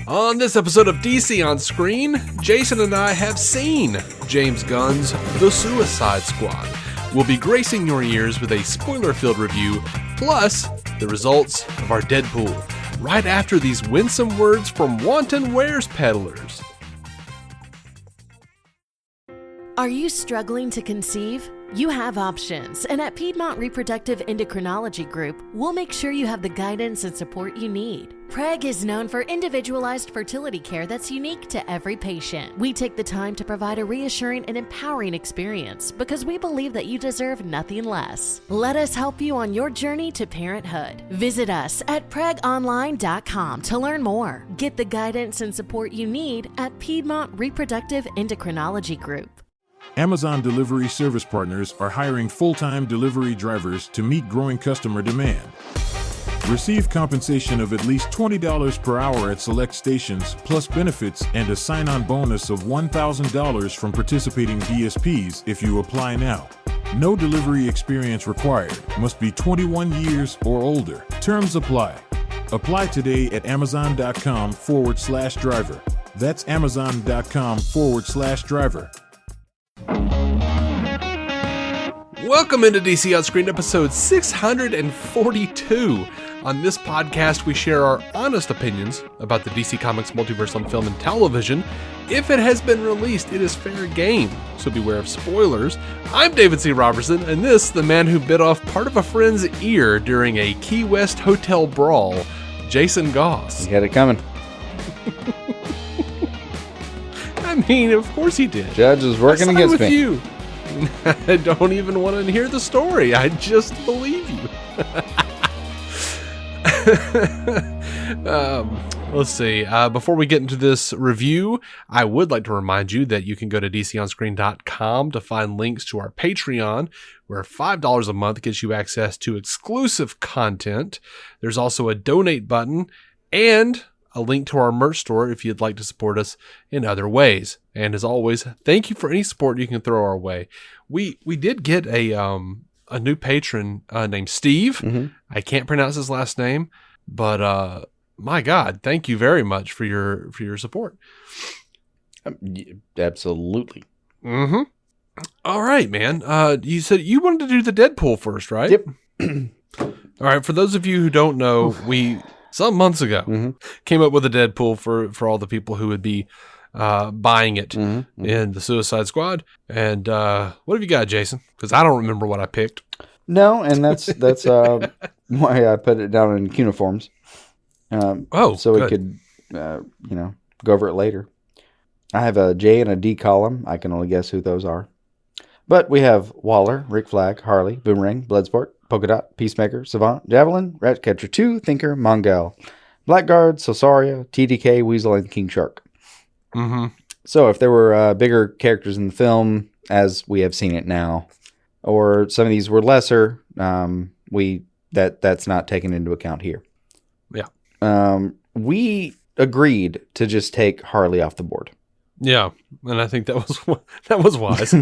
On this episode of DC On Screen, Jason and I have seen James Gunn's The Suicide Squad. We'll be gracing your ears with a spoiler-filled review, plus the results of our Deadpool, right after these winsome words from wanton wares peddlers. Are you struggling to conceive? You have options, and at Piedmont Reproductive Endocrinology Group, we'll make sure you have the guidance and support you need. PREG is known for individualized fertility care that's unique to every patient. We take the time to provide a reassuring and empowering experience because we believe that you deserve nothing less. Let us help you on your journey to parenthood. Visit us at pregonline.com to learn more. Get the guidance and support you need at Piedmont Reproductive Endocrinology Group. Amazon Delivery Service Partners are hiring full-time delivery drivers to meet growing customer demand. Receive compensation of at least $20 per hour at select stations, plus benefits and a sign-on bonus of $1,000 from participating DSPs if you apply now. No delivery experience required. Must be 21 years or older. Terms apply. Apply today at amazon.com/driver. That's amazon.com/driver. Welcome into DC On Screen episode 642. On this podcast, we share our honest opinions about the DC Comics multiverse on film and television. If it has been released, it is fair game, so beware of spoilers. I'm David C. Robertson, and this, the man who bit off part of a friend's ear during a Key West hotel brawl, Jason Goss. You had it coming. I mean, of course he did. Judge is working against me. You. I don't even want to hear the story. I just believe you. Let's see. Before we get into this review, I would like to remind you that you can go to dconscreen.com to find links to our Patreon, where $5 a month gets you access to exclusive content. There's also a donate button and a link to our merch store if you'd like to support us in other ways. And as always, thank you for any support you can throw our way. We did get a new patron named Steve. Mm-hmm. I can't pronounce his last name, but my God, thank you very much for your support. Absolutely. Mm-hmm. All right, man. You said you wanted to do the Deadpool first, right? Yep. All right. For those of you who don't know, we some months ago came up with a Deadpool for all the people who would be buying it in the Suicide Squad. And what have you got, Jason? Because I don't remember what I picked. No, and that's why I put it down in cuneiforms. So we could go over it later. I have a J and a D column. I can only guess who those are. But we have Waller, Rick Flag, Harley, Boomerang, Bloodsport, Polka Dot, Peacemaker, Savant, Javelin, Ratcatcher 2, Thinker, Mongal, Blackguard, Sosaria, TDK, Weasel, and King Shark. Mm-hmm. So if there were bigger characters in the film, as we have seen it now, or some of these were lesser, that's not taken into account here. Yeah. We agreed to just take Harley off the board. Yeah, and I think that was wise.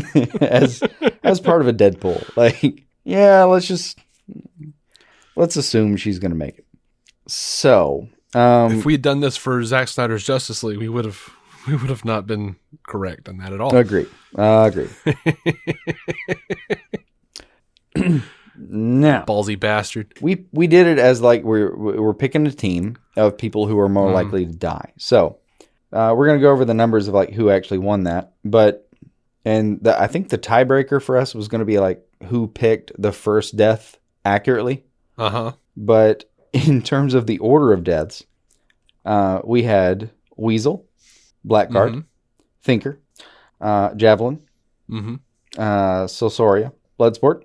as part of a Deadpool. Like, yeah, let's assume she's going to make it. So, if we had done this for Zack Snyder's Justice League, we would have not been correct on that at all. Agree. Now, ballsy bastard. We did it as like we're picking a team of people who are more likely to die. So, we're going to go over the numbers of like who actually won that. But I think the tiebreaker for us was going to be like who picked the first death accurately. But in terms of the order of deaths, we had Weasel, Blackguard, Thinker, Javelin, Sosaria, Bloodsport.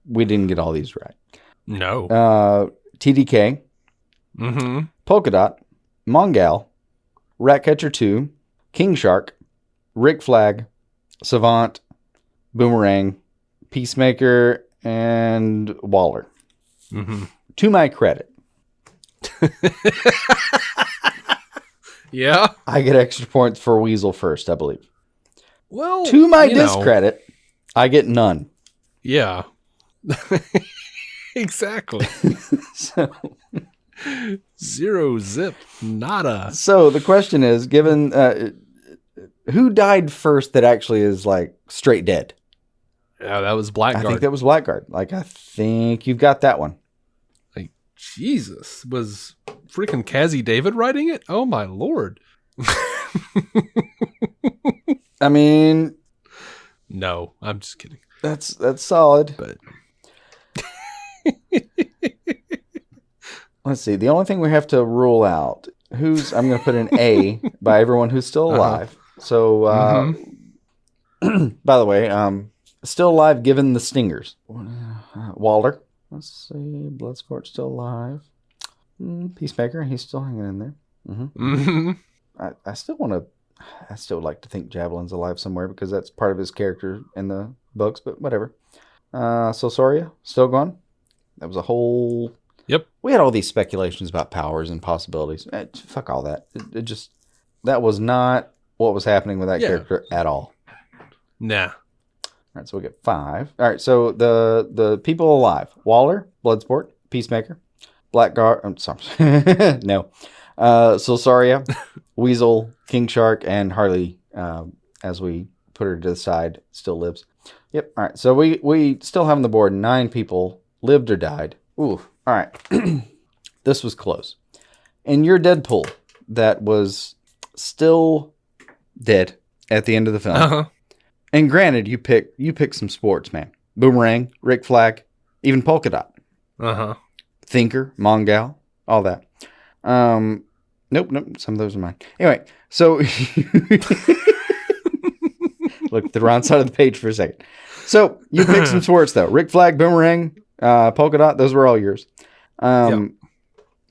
We didn't get all these right. No. TDK, Polka Dot, Mongal, Ratcatcher 2, King Shark, Rick Flag, Savant, Boomerang, Peacemaker, and Waller. To my credit. Yeah? I get extra points for Weasel first, I believe. Well, to my discredit, I get none. Yeah. Exactly. So, Zero zip nada. So the question is, given who died first that actually is like straight dead? Yeah, that was I Blackguard. think that was Blackguard. Like, I think you've got that one. Like, Jesus. Was freaking Cassie David writing it? Oh, my Lord. I mean, No, I'm just kidding. that's solid. But Let's see. The only thing we have to rule out I'm going to put an A by everyone who's still alive. So, by the way, still alive given the stingers. Walter. Let's see. Bloodsport still alive. Peacemaker. He's still hanging in there. I still would like to think Javelin's alive somewhere because that's part of his character in the books, but whatever. Sosaria, still gone. That was a whole... Yep. We had all these speculations about powers and possibilities. Fuck all that. That was not what was happening with that character at all. nah. All right, so we get 5. All right, so the people alive. Waller, Bloodsport, Peacemaker, Blackguard... I'm sorry. No. Sosaria, Weasel, King Shark, and Harley, as we put her to the side, still lives. Yep. All right. So we still have on the board 9 people lived or died. Ooh. All right. This was close. In your Deadpool, that was still dead at the end of the film. Uh-huh. And granted, you pick some sports, man. Boomerang, Rick Flag, even Polka Dot. Uh-huh. Thinker, Mongal, all that. Nope. Some of those are mine. Anyway, so look at the wrong side of the page for a second. So you picked some sports though. Rick Flag, Boomerang, Polka Dot. Those were all yours. Wait.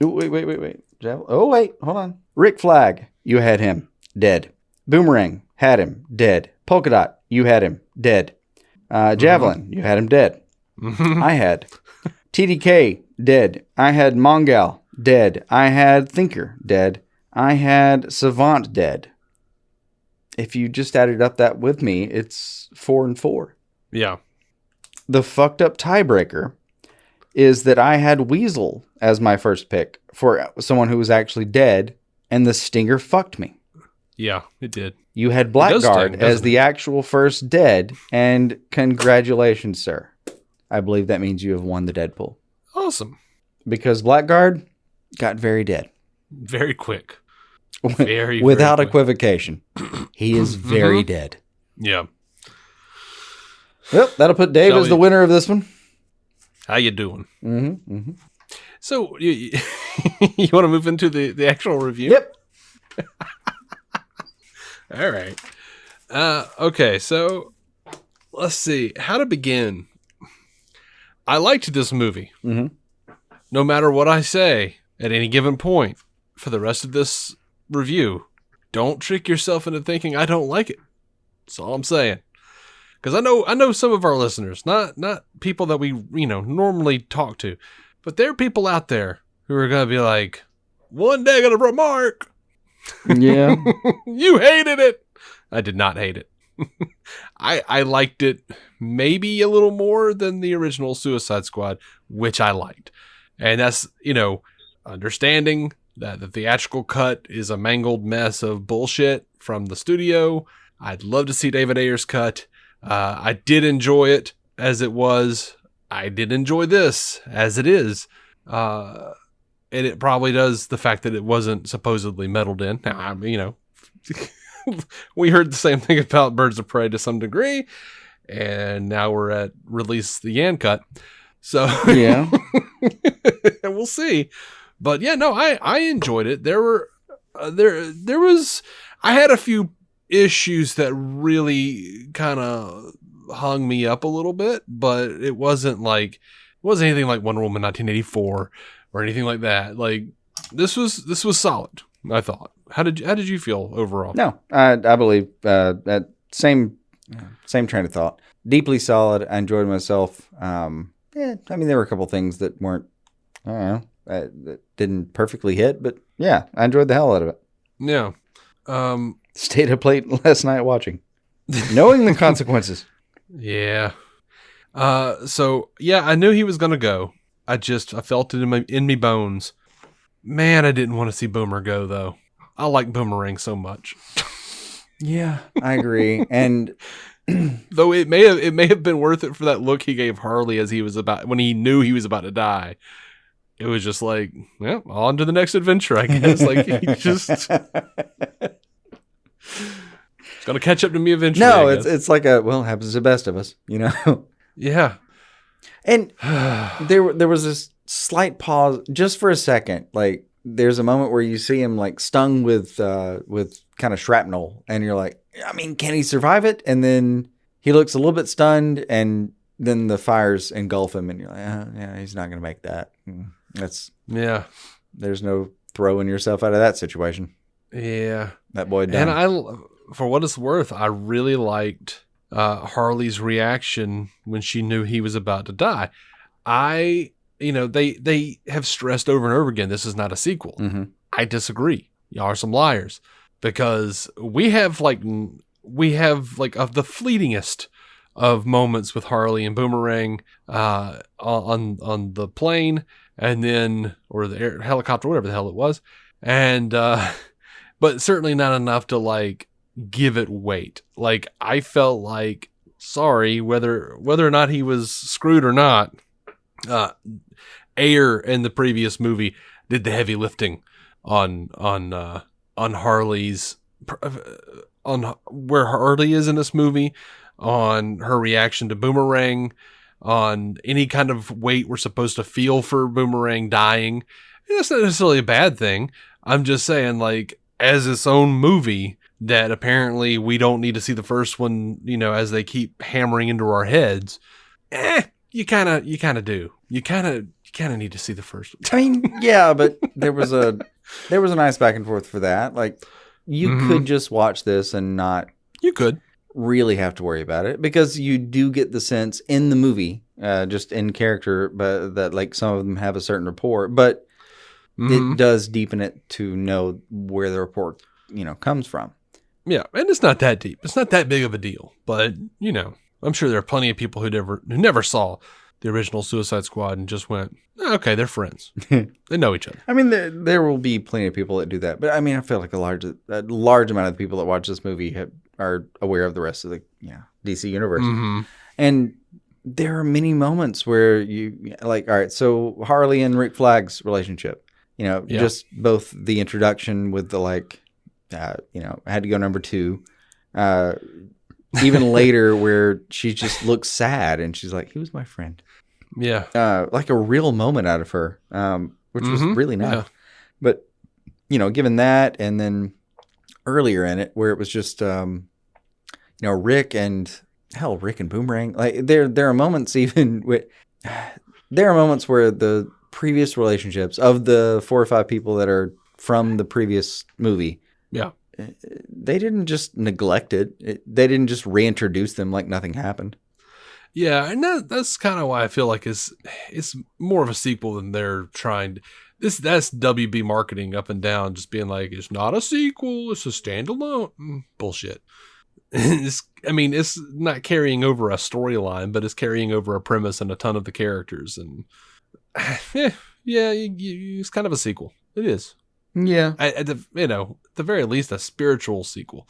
Oh wait, hold on. Rick Flag, you had him dead. Boomerang had him dead. Polka Dot, you had him dead. Javelin, you had him dead. I had TDK dead. I had Mongal dead. I had Thinker dead. I had Savant dead. If you just added up that with me, it's 4 and 4. Yeah. The fucked up tiebreaker is that I had Weasel as my first pick for someone who was actually dead, and the stinger fucked me. Yeah, it did. You had It Blackguard does sting, as doesn't the actual first dead, and congratulations, sir. I believe that means you have won the Deadpool. Awesome. Because Blackguard got very dead. Very quick. Very, Without very quick. equivocation. He is very dead. Yeah. Well, that'll put Dave Shall as the we- winner of this one. How you doing? Mm-hmm. So, you want to move into the actual review? Yep. All right. Okay, so let's see. How to begin. I liked this movie. Mm-hmm. No matter what I say at any given point for the rest of this review, don't trick yourself into thinking I don't like it. That's all I'm saying. Because I know some of our listeners, not people that we normally talk to, but there are people out there who are gonna be like, one negative remark. Yeah. You hated it. I did not hate it. I liked it maybe a little more than the original Suicide Squad, which I liked. And that's, understanding that the theatrical cut is a mangled mess of bullshit from the studio. I'd love to see David Ayer's cut. I did enjoy it as it was. I did enjoy this as it is. And it probably does the fact that it wasn't supposedly meddled in. Now, we heard the same thing about Birds of Prey to some degree, and now we're at release the Yan cut. So Yeah. we'll see. But yeah, no, I enjoyed it. There were I had a few issues that really kind of hung me up a little bit, but it wasn't anything like Wonder Woman 1984 or anything like that. Like this was solid, I thought. How did you feel overall? No, I believe that same train of thought. Deeply solid. I enjoyed myself. There were a couple things that weren't, I don't know, that didn't perfectly hit, but yeah, I enjoyed the hell out of it. Yeah. Stayed up late last night watching, knowing the consequences. Yeah. So yeah, I knew he was gonna go. I felt it in me bones. Man, I didn't want to see Boomer go though. I like Boomerang so much. Yeah, I agree. And though it may have been worth it for that look he gave Harley as when he knew he was about to die. It was just like, well, on to the next adventure, I guess. Like he just it's gonna catch up to me eventually. No, it's like happens to the best of us, you know. Yeah. And there was this slight pause just for a second. Like there's a moment where you see him like stung with kind of shrapnel, and you're like, I mean, can he survive it? And then he looks a little bit stunned, and then the fires engulf him, and you're like, yeah, he's not gonna make that. There's no throwing yourself out of that situation. Yeah, that boy done. And for what it's worth, I really liked Harley's reaction when she knew he was about to die. They have stressed over and over again, this is not a sequel. Mm-hmm. I disagree. Y'all are some liars, because we have of the fleetingest of moments with Harley and Boomerang on the plane, and then or the helicopter, whatever the hell it was, and but certainly not enough to like give it weight. Like I felt like, sorry, whether or not he was screwed or not, Ayer in the previous movie did the heavy lifting on Harley's on where Harley is in this movie, on her reaction to Boomerang, on any kind of weight we're supposed to feel for Boomerang dying. And that's not necessarily a bad thing. I'm just saying, like, as its own movie, that apparently we don't need to see the first one, as they keep hammering into our heads. You kind of do. You kind of need to see the first one. I mean, yeah, but there was a nice back and forth for that. Like, you could just watch this and not. You could really have to worry about it, because you do get the sense in the movie, just in character, but that like some of them have a certain rapport, but it does deepen it to know where the rapport, comes from. Yeah, and it's not that deep. It's not that big of a deal, but I'm sure there are plenty of people who never saw the original Suicide Squad and just went, okay, they're friends. They know each other. I mean, there will be plenty of people that do that, but I mean, I feel like a large amount of the people that watch this movie are aware of the rest of the DC universe. And there are many moments where you like, all right, so Harley and Rick Flag's relationship, just both the introduction with the I had to go number 2. Even later where she just looks sad and she's like, he was my friend. Yeah. Like a real moment out of her, which was really nice. Yeah. But, given that, and then earlier in it where it was just, Rick and Boomerang, like there are moments even there are moments where the previous relationships of the 4 or 5 people that are from the previous movie. Yeah. They didn't just neglect it. They didn't just reintroduce them like nothing happened. Yeah, and that's kind of why I feel like it's more of a sequel than they're trying. That's WB marketing up and down, just being like, it's not a sequel, it's a standalone. Bullshit. It's not carrying over a storyline, but it's carrying over a premise and a ton of the characters. And it's kind of a sequel. It is. Yeah. At the very least, a spiritual sequel.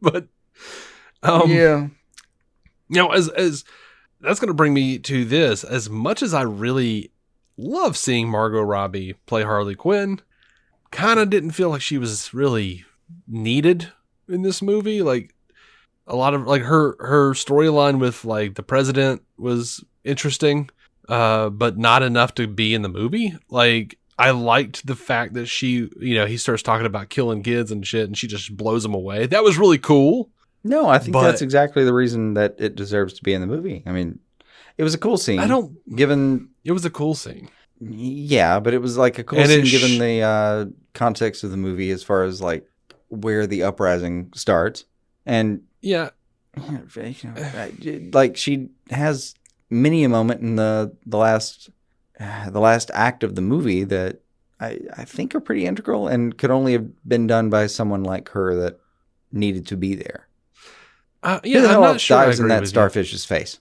But yeah. As that's going to bring me to this. As much as I really love seeing Margot Robbie play Harley Quinn, kind of didn't feel like she was really needed in this movie. Like a lot of her storyline with like the president was interesting, but not enough to be in the movie. Like I liked the fact that she, he starts talking about killing kids and shit, and she just blows them away. That was really cool. No, I think that's exactly the reason that it deserves to be in the movie. I mean, it was a cool scene. It was a cool scene. Yeah, but it was like a cool scene given the context of the movie as far as like where the uprising starts. And yeah, like she has many a moment in the last act of the movie that I think are pretty integral and could only have been done by someone like her that needed to be there. I'm not sure dives in that starfish's face.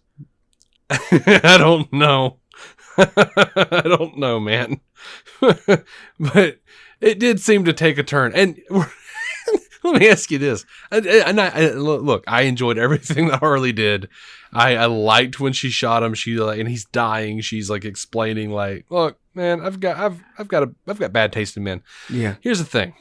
I don't know. I don't know, man. But it did seem to take a turn. And let me ask you this. Look, I enjoyed everything that Harley did. I liked when she shot him. And he's dying. She's like explaining, like, look, man, I've got bad taste in men. Yeah. Here's the thing.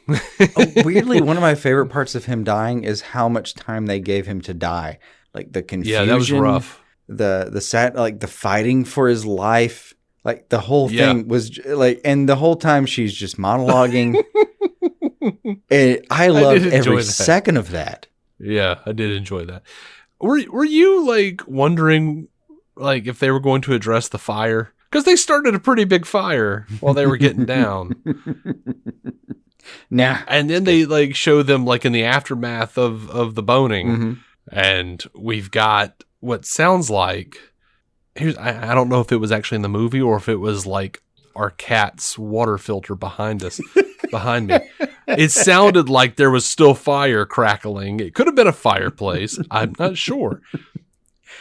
Weirdly, one of my favorite parts of him dying is how much time they gave him to die. Like the confusion. Yeah, that was rough. The sad, like the fighting for his life. Like the whole thing was like, and the whole time she's just monologuing. And I loved every second of that. Yeah, I did enjoy that. Were you like wondering like if they were going to address the fire? Because they started a pretty big fire while they were getting down. Nah. And then they like show them like in the aftermath of the boning. Mm-hmm. And we've got what sounds like I don't know if it was actually in the movie or if it was like our cat's water filter behind me. It sounded like there was still fire crackling. It could have been a fireplace. I'm not sure.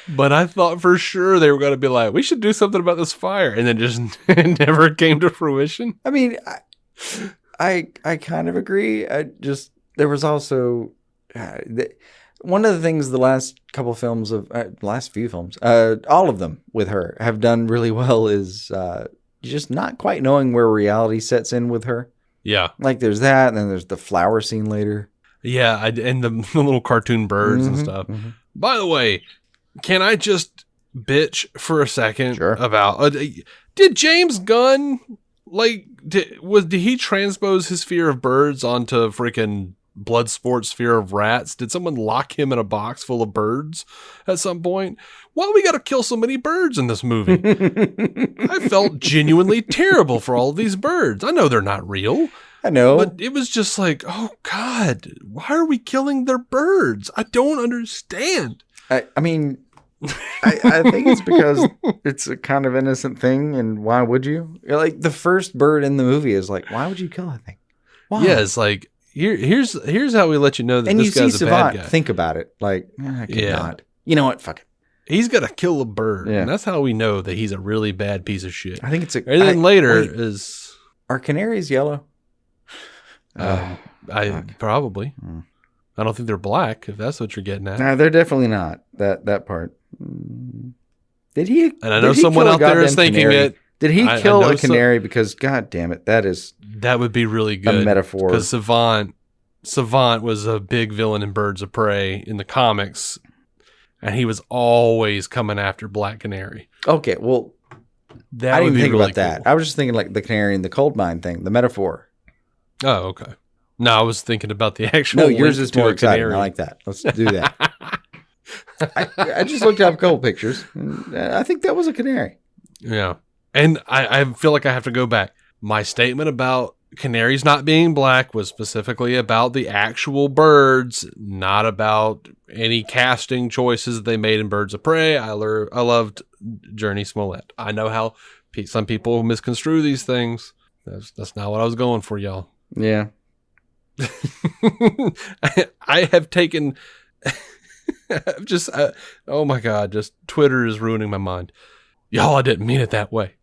But I thought for sure they were going to be like, we should do something about this fire. And then just it never came to fruition. I mean, I kind of agree. There was also one of the things the last couple films last few films, all of them with her have done really well is just not quite knowing where reality sets in with her. Yeah. Like there's that, and then there's the flower scene later. Yeah, and the little cartoon birds and stuff. Mm-hmm. By the way, can I just bitch for a second about did James Gunn did he transpose his fear of birds onto freaking Bloodsport's fear of rats? Did someone lock him in a box full of birds at some point? Why we got to kill so many birds in this movie? I felt genuinely terrible for all of these birds. I know they're not real. I know. But it was just like, oh God, why are we killing their birds? I don't understand. I mean, I think it's because it's a kind of innocent thing, and why would you? Like the first bird in the movie is like, why would you kill that thing? Why? Yeah, it's like here's how we let you know that and this guy's a bad guy. Think about it, like I could not. You know what? Fuck it. He's got to kill a bird, and that's how we know that he's a really bad piece of shit. I think it's and then is are canaries yellow? Probably. I don't think they're black, if that's what you're getting at. No, they're definitely not. That part. Did he? And I know someone out there is thinking canary? it. Did he kill a canary? Because God damn it, that would be really good. A metaphor. Because Savant was a big villain in Birds of Prey in the comics, and he was always coming after Black Canary. Okay, well, that I would didn't be think really about that. cool. I was just thinking like the canary in the coal mine thing, the metaphor. Oh, okay. No, I was thinking about the actual. No, yours is more exciting. Canary. I like that. Let's do that. I just looked up a couple pictures. And I think that was a canary. Yeah. And I feel like I have to go back. My statement about canaries not being black was specifically about the actual birds, not about any casting choices they made in Birds of Prey. I loved Journey Smollett. I know how some people misconstrue these things. That's not what I was going for, y'all. Yeah. I have taken... just oh my God, just Twitter is ruining my mind. Y'all, I didn't mean it that way.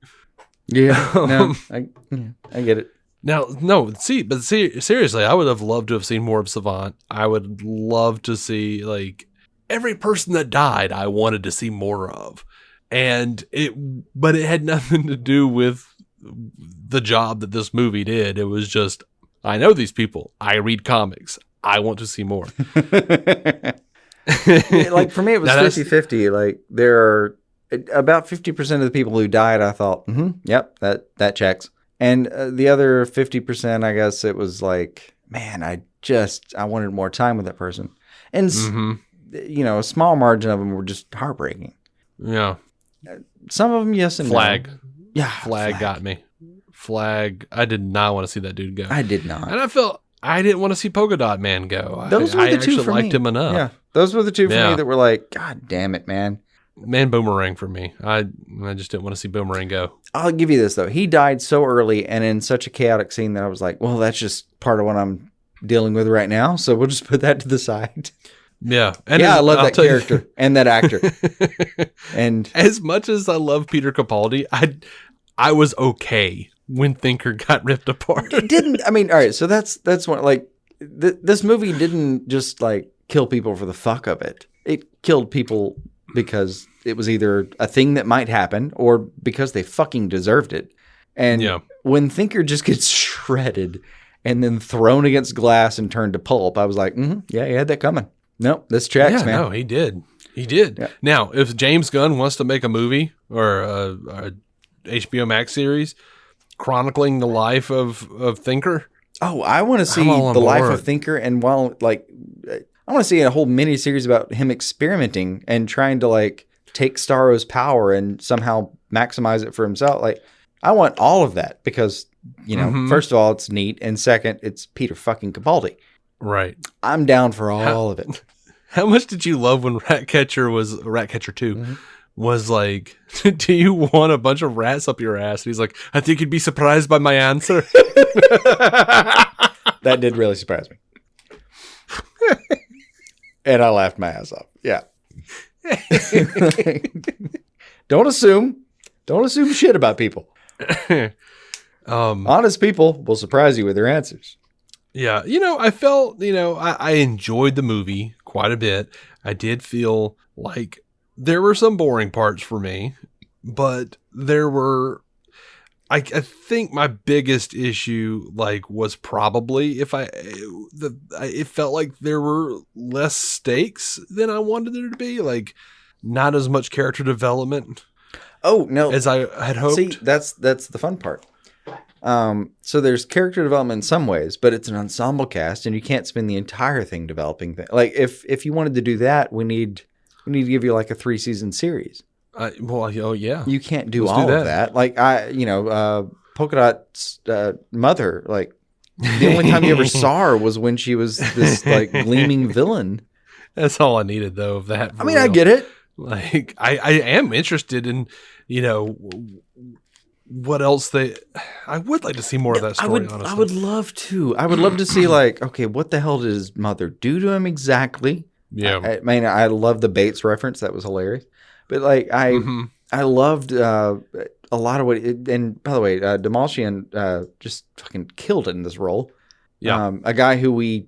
Yeah, no, I get it. Now, no, seriously, I would have loved to have seen more of Savant. I would love to see like every person that died. I wanted to see more of, but it had nothing to do with the job that this movie did. It was just, I know these people. I read comics. I want to see more. Like for me, it was 50-50. Like there are about 50% of the people who died. I thought, yep, that checks. And the other 50%, I guess it was like, man, I wanted more time with that person. And a small margin of them were just heartbreaking. Yeah. Some of them, yes and Flag. no. Yeah, Flag got me. Flag. I did not want to see that dude go. I did not. And I didn't want to see Polka Dot Man go. Those were the two for me. I liked him enough. Yeah, those were the two for me that were like, God damn it, man. Man, Boomerang for me. I just didn't want to see Boomerang go. I'll give you this, though. He died so early and in such a chaotic scene that I was like, well, that's just part of what I'm dealing with right now. So we'll just put that to the side. Yeah. And yeah, I love I'll that tell you- character and that actor. And as much as I love Peter Capaldi, I was okay when Thinker got ripped apart. it didn't. I mean, all right. So that's one. Like this movie didn't just like kill people for the fuck of it. It killed people because it was either a thing that might happen or because they fucking deserved it. And Yeah. when Thinker just gets shredded and then thrown against glass and turned to pulp, I was like, yeah, you had that coming. Nope, this checks, Yeah, man. no, he did. He did. Yeah. Now, if James Gunn wants to make a movie or a HBO Max series chronicling the life of Thinker, Oh, I want to see I'm all on the life board. of Thinker, and while like, I want to see a whole mini series about him experimenting and trying to like take Starro's power and somehow maximize it for himself. Like, I want all of that because first of all, it's neat, and second, it's Peter fucking Capaldi. right? I'm down for all of it. How much did you love when Ratcatcher 2 Mm-hmm. was like, do you want a bunch of rats up your ass? And he's like, I think you'd be surprised by my answer. That did really surprise me, and I laughed my ass off. Yeah. Don't assume shit about people. Honest people will surprise you with their answers. Yeah, I felt, I enjoyed the movie quite a bit. I did feel like there were some boring parts for me, but there were, I think my biggest issue, like, was probably it felt like there were less stakes than I wanted there to be, like, not as much character development Oh no, as I had hoped. see, that's the fun part. So there's character development in some ways, but it's an ensemble cast, and you can't spend the entire thing developing things. Like if you wanted to do that, we need to give you like a 3-season series. Oh yeah. You can't do Let's do all of that. that. Like Polka Dot's mother. Like the only time you ever saw her was when she was this like gleaming villain. That's all I needed though of that. I mean, I get it. Like, I am interested in, what else I would like to see more of that story, honestly. I would love to. I would love to see like, okay, what the hell did his mother do to him exactly? Yeah. I mean, I love the Bates reference. That was hilarious. But like, I loved a lot of what. And by the way, Demalchian just fucking killed it in this role. Yeah. A guy who we,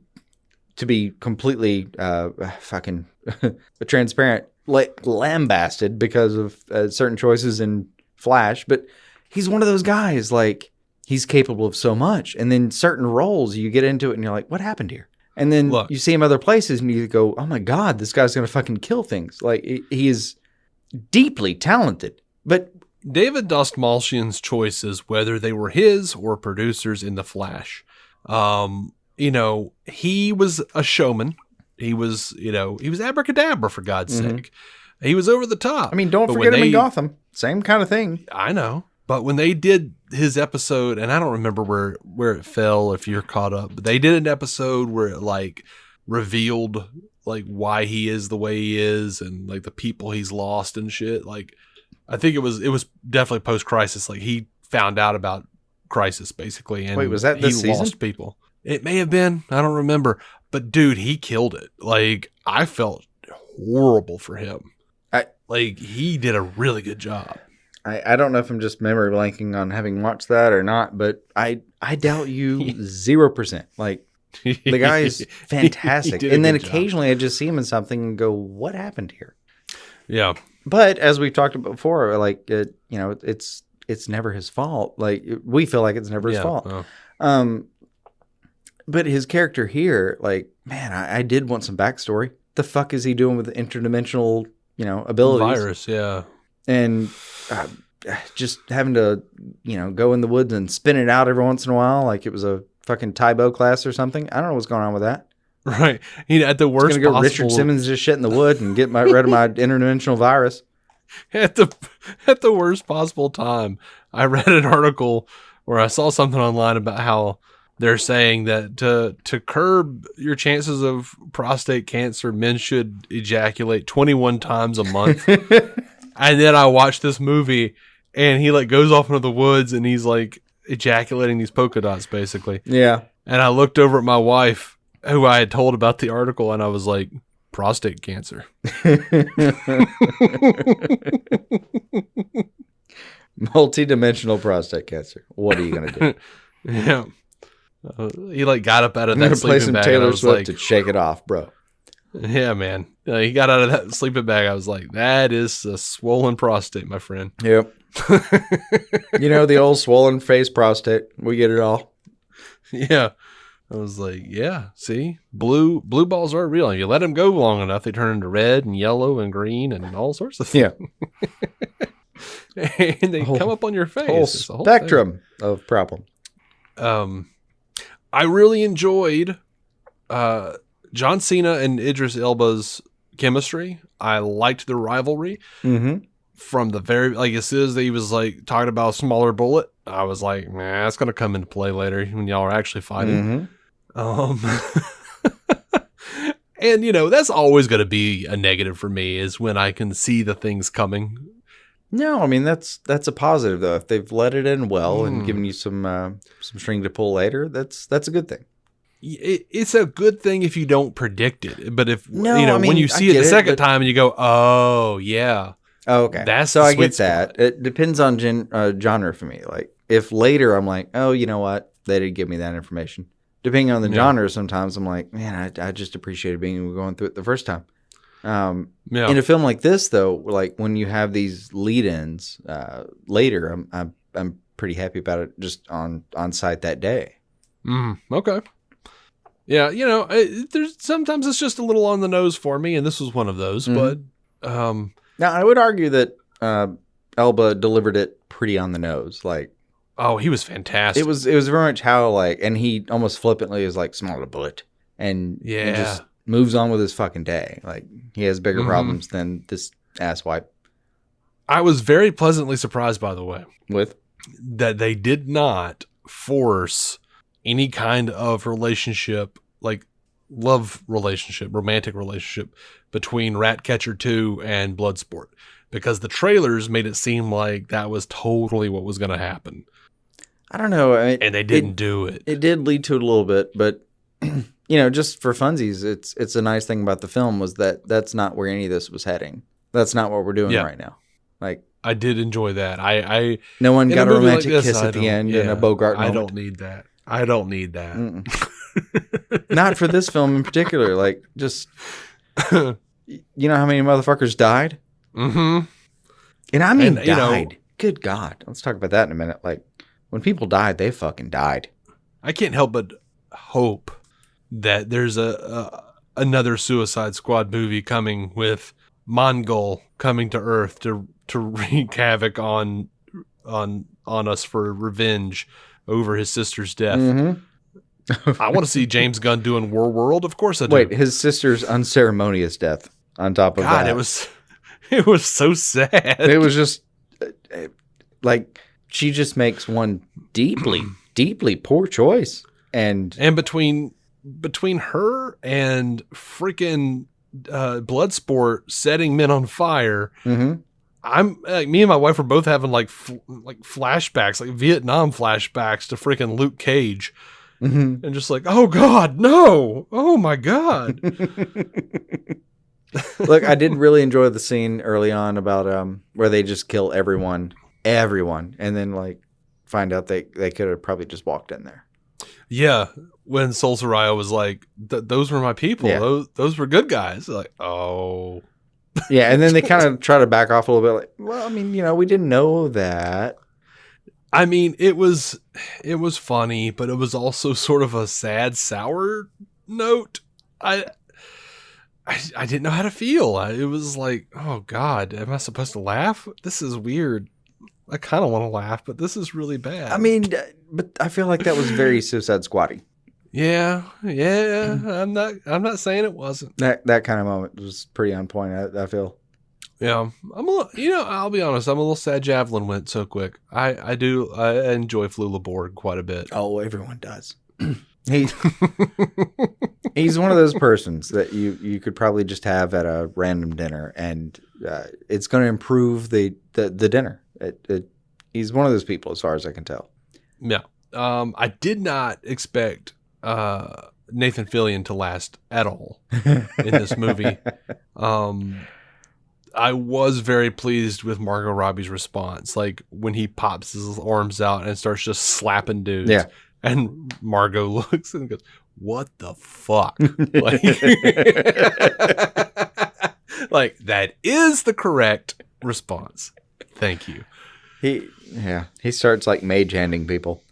to be completely fucking transparent, like lambasted because of certain choices in Flash, but he's one of those guys. Like, he's capable of so much, and then certain roles you get into it, and you're like, "What happened here?" And then Look. you see him other places, and you go, "Oh my god, this guy's gonna fucking kill things!" Like, he is deeply talented, but David Dastmalchian's choices, whether they were his or producers in The Flash, he was a showman. He was abracadabra, for God's sake. He was over the top. I mean, don't But forget when him in they- Gotham. Same kind of thing. I know. But when they did his episode, and I don't remember where it fell, if you're caught up, but they did an episode where it like revealed like why he is the way he is and like the people he's lost and shit. Like, I think it was definitely post-Crisis. Like, he found out about Crisis basically, and Wait, was that this he season? lost people. It may have been. I don't remember. But dude, he killed it. Like, I felt horrible for him. He did a really good job. I don't know if I'm just memory blanking on having watched that or not, but I doubt you 0%. Like, the guy is fantastic. He did a And then good job. occasionally I just see him in something and go, what happened here? Yeah. But as we've talked about before, like, it's never his fault. Like, we feel like it's never his fault. Oh. But his character here, like, man, I did want some backstory. The fuck is he doing with the interdimensional, abilities? Virus, yeah. And just having to, go in the woods and spin it out every once in a while, like it was a fucking Taibo class or something. I don't know what's going on with that. Right. At the I'm worst gonna go possible Richard Simmons just shit in the wood and get rid of my interdimensional virus. at the worst possible time. I read an article where I saw something online about how they're saying that to curb your chances of prostate cancer, men should ejaculate 21 times a month. And then I watched this movie, and he like goes off into the woods, and he's like ejaculating these polka dots, basically. Yeah. And I looked over at my wife, who I had told about the article, and I was like, prostate cancer. Multi-dimensional prostate cancer. What are you gonna do? Yeah. He like got up out of I'm that gonna play sleeping some bag. And I Taylor was Swift like, to shake it off, bro. yeah, man. He got out of that sleeping bag. I was like, that is a swollen prostate, my friend. Yep. The old swollen face prostate. We get it all. Yeah. I was like, yeah, see, blue balls are real. You let them go long enough, they turn into red and yellow and green and all sorts of things. Yeah. And they come up on your face. Whole It's a whole spectrum of problems. I really enjoyed John Cena and Idris Elba's chemistry. I liked their rivalry. Mm-hmm. From the very, like, as soon as he was like talking about a smaller bullet, I was like, man, that's gonna come into play later when y'all are actually fighting. And that's always gonna be a negative for me, is when I can see the things coming. No, I mean that's a positive though. If they've let it in well and given you some string to pull later, that's a good thing. It's a good thing if you don't predict it, but if when you see it the second time and you go, oh yeah. Oh, okay. That's so the I sweet get that. spot. It depends on genre for me. Like if later I'm like, oh, you know what? They didn't give me that information. Depending on the genre, sometimes I'm like, man, I just appreciated going through it the first time. In a film like this, though, like when you have these lead-ins later, I'm pretty happy about it just on site that day. Okay. Yeah, there's sometimes it's just a little on the nose for me, and this was one of those. But now I would argue that Elba delivered it pretty on the nose. Like, oh, he was fantastic. It was very much how and he almost flippantly is like smaller bullet, and just moves on with his fucking day. Like he has bigger problems than this asswipe. I was very pleasantly surprised, by the way, with that they did not force any kind of relationship, like love relationship, romantic relationship between Ratcatcher 2 and Bloodsport, because the trailers made it seem like that was totally what was going to happen. I don't know. And they didn't do it. It did lead to it a little bit, but just for funsies, it's a nice thing about the film was that that's not where any of this was heading. That's not what we're doing right now. Like, I did enjoy that. No one got a romantic kiss at the end and a Bogart moment. I don't need that. I don't need that. Not for this film in particular. Like, just, you know how many motherfuckers died? Mm-hmm. And I mean died. Good God. Let's talk about that in a minute. Like, when people died, they fucking died. I can't help but hope that there's another Suicide Squad movie coming with Mongol coming to Earth to wreak havoc on us for revenge over his sister's death. I want to see James Gunn doing War-World. Of course I do. Wait, his sister's unceremonious death on top of that. It was so sad. It was just like she just makes one deeply, deeply poor choice. And between her and freaking Bloodsport setting men on fire, I'm me and my wife were both having like flashbacks, like Vietnam flashbacks to freaking Luke Cage, and just like, oh God, no, oh my God. Look, I did really enjoy the scene early on about where they just kill everyone, and then like find out they could have probably just walked in there. Yeah, when Sol Soraya was like, those were my people. Yeah. Those were good guys. Like, oh. Yeah, and then they kind of try to back off a little bit. Like, well, I mean, we didn't know that. I mean, it was funny, but it was also sort of a sad, sour note. I didn't know how to feel. It was like, oh God, am I supposed to laugh? This is weird. I kind of want to laugh, but this is really bad. I mean, but I feel like that was very Suicide Squad-y. Yeah. I'm not saying it wasn't. That kind of moment was pretty on point. I feel. Yeah, I'm a little. I'll be honest. I'm a little sad. Javelin went so quick. I enjoy Flula Borg quite a bit. Oh, everyone does. He's one of those persons that you could probably just have at a random dinner, and it's going to improve the dinner. He's one of those people, as far as I can tell. Yeah. I did not expect Nathan Fillion to last at all in this movie. I was very pleased with Margot Robbie's response. Like when he pops his arms out and starts just slapping dudes. Yeah. And Margot looks and goes, "What the fuck?" Like that is the correct response. Thank you. He starts like mage handing people.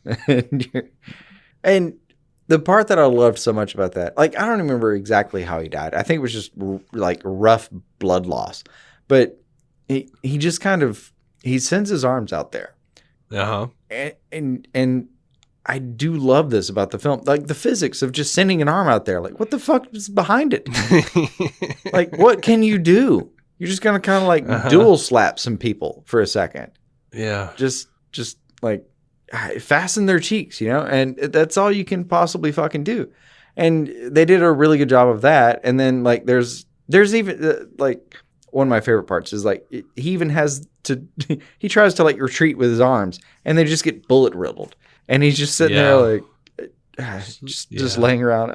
And the part that I loved so much about that, like I don't remember exactly how he died. I think it was just like rough blood loss. But he just kind of he sends his arms out there. Uh-huh. And I do love this about the film. Like the physics of just sending an arm out there. Like what the fuck is behind it? Like what can you do? You're just gonna kind of like dual slap some people for a second. Yeah. Just like fasten their cheeks, you know? And that's all you can possibly fucking do. And they did a really good job of that. And then like there's even like one of my favorite parts is like he even has to he tries to like retreat with his arms and they just get bullet riddled. And he's just sitting there like just laying around.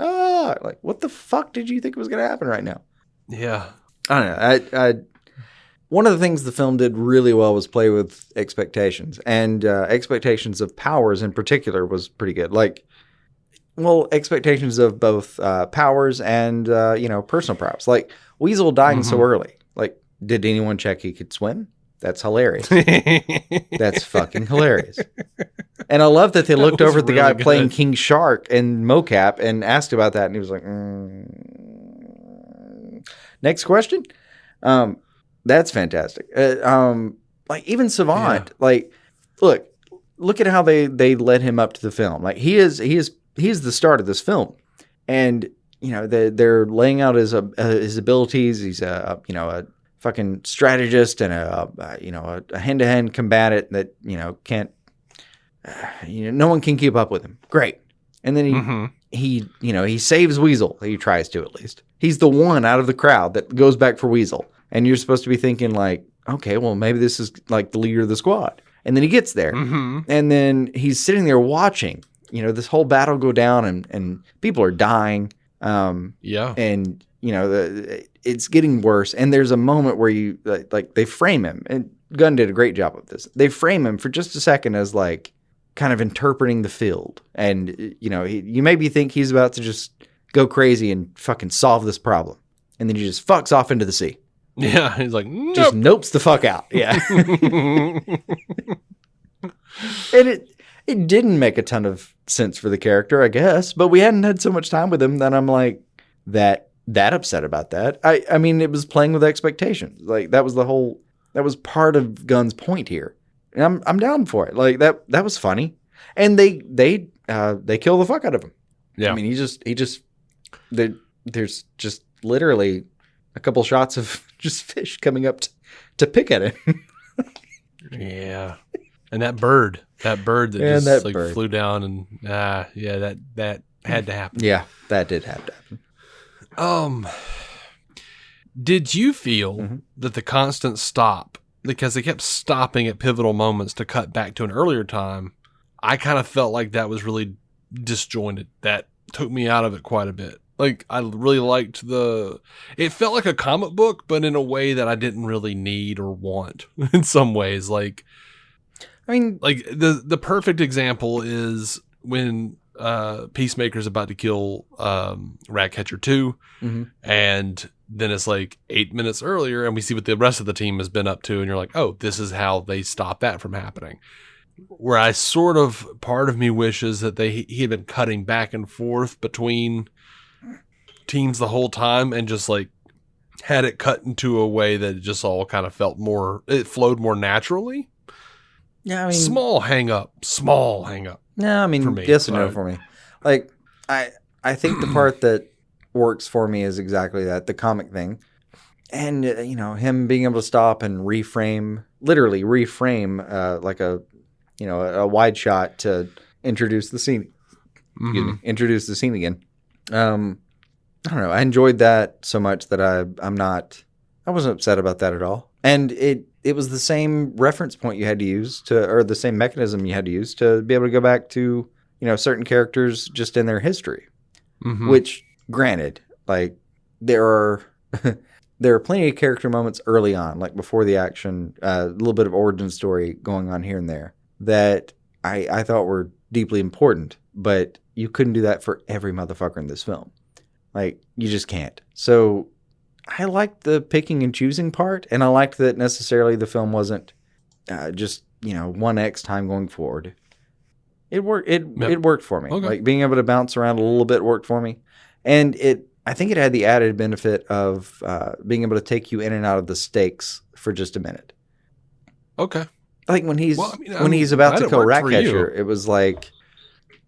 Like what the fuck did you think was going to happen right now? Yeah. I don't know. I one of the things the film did really well was play with expectations, and expectations of Powers in particular was pretty good. Like, well, expectations of both Powers and personal props. Like Weasel dying so early. Like, did anyone check he could swim? That's hilarious. That's fucking hilarious. And I love that they looked over at the guy playing King Shark and mocap and asked about that, and he was like, next question. That's fantastic. Like even Savant, like look at how they led him up to the film. Like he is the start of this film, and they're laying out his abilities. He's a fucking strategist and a hand-to-hand combatant that can't no one can keep up with him. Great. And then he saves Weasel. He tries to, at least. He's the one out of the crowd that goes back for Weasel. And you're supposed to be thinking like, okay, well, maybe this is like the leader of the squad. And then he gets there. And then he's sitting there watching, this whole battle go down and people are dying. And, it's getting worse. And there's a moment where you like they frame him. And Gunn did a great job of this. They frame him for just a second as like kind of interpreting the field. And, you maybe think he's about to just go crazy and fucking solve this problem. And then he just fucks off into the sea. Yeah, he's like, nope. Just nopes the fuck out. Yeah. And it didn't make a ton of sense for the character, I guess, but we hadn't had so much time with him that I'm like that upset about that. I mean, it was playing with expectations. Like that was part of Gunn's point here. And I'm down for it. Like that was funny. And they kill the fuck out of him. Yeah. I mean, there's just literally a couple shots of just fish coming up to pick at him. Yeah. And that bird that flew down and that had to happen. Yeah, that did have to happen. Did you feel that the constant stop, because they kept stopping at pivotal moments to cut back to an earlier time, I kind of felt like that was really disjointed. That took me out of it quite a bit. Like, I really liked it felt like a comic book, but in a way that I didn't really need or want in some ways. Like, I mean, like the perfect example is when Peacemaker's about to kill Ratcatcher 2, and then it's like 8 minutes earlier, and we see what the rest of the team has been up to, and you're like, oh, this is how they stop that from happening. Where I part of me wishes that he had been cutting back and forth between teams the whole time and just like had it cut into a way that it just all kind of it flowed more naturally. Yeah, I mean, small hang up. No, I mean, yes and no for me. Like, I think the part that works for me is exactly that, the comic thing. And, him being able to stop and literally reframe like a wide shot to introduce the scene. Introduce the scene again. I don't know. I enjoyed that so much that I wasn't upset about that at all. And it was the same reference point you had to use or the same mechanism you had to use to be able to go back to, certain characters just in their history. which, granted, like there are there are plenty of character moments early on, like before the action, a little bit of origin story going on here and there that I thought were deeply important, but you couldn't do that for every motherfucker in this film. Like, you just can't. So I liked the picking and choosing part, and I liked that necessarily the film wasn't just, 1x time going forward. It worked. It worked for me. Okay. Like, being able to bounce around a little bit worked for me. And I think it had the added benefit of being able to take you in and out of the stakes for just a minute. Okay. Like when he's about to kill Ratcatcher, it was like,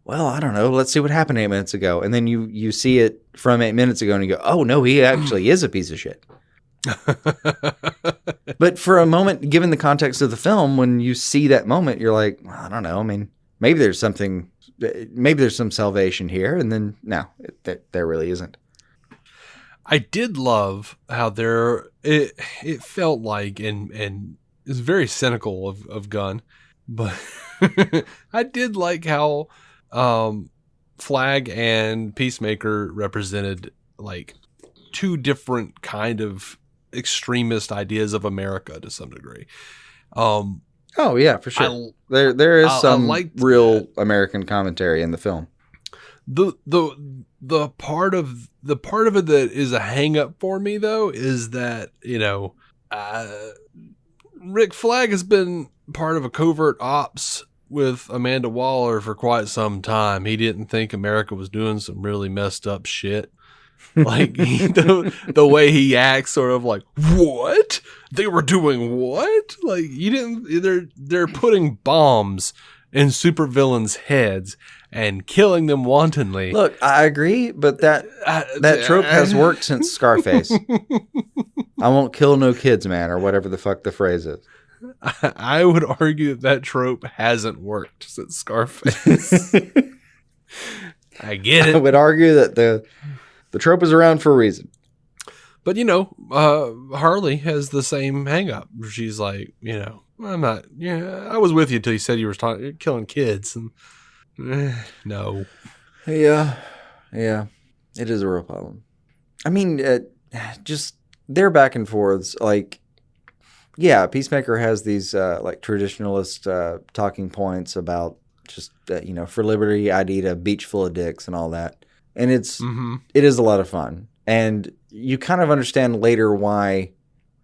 well, I don't know. Let's see what happened 8 minutes ago. And then you see it from 8 minutes ago and you go, oh, no, he actually is a piece of shit. But for a moment, given the context of the film, when you see that moment, you're like, well, I don't know. I mean, maybe there's some salvation here. And then, no, there really isn't. I did love how it felt like, and it's very cynical of Gunn, but I did like how Flag and Peacemaker represented like two different kind of extremist ideas of America to some degree. Oh yeah, for sure. There is some real American commentary in the film. The part of it that is a hang up for me though is that, Rick Flag has been part of a covert ops with Amanda Waller for quite some time. He didn't think America was doing some really messed up shit. Like the way he acts, sort of like, what? They were doing what? Like, you didn't. They're putting bombs in supervillains' heads and killing them wantonly. Look, I agree, but that trope has worked since Scarface. I won't kill no kids, man, or whatever the fuck the phrase is. I would argue that trope hasn't worked since Scarface. I get it. I would argue that the trope is around for a reason. But, Harley has the same hang up. She's like, I'm not, I was with you until you said you were killing kids. And, no. Yeah. It is a real problem. I mean, just their back and forths, like, yeah, Peacemaker has these like traditionalist talking points about just for liberty, I'd eat a beach full of dicks and all that, and it is a lot of fun, and you kind of understand later why.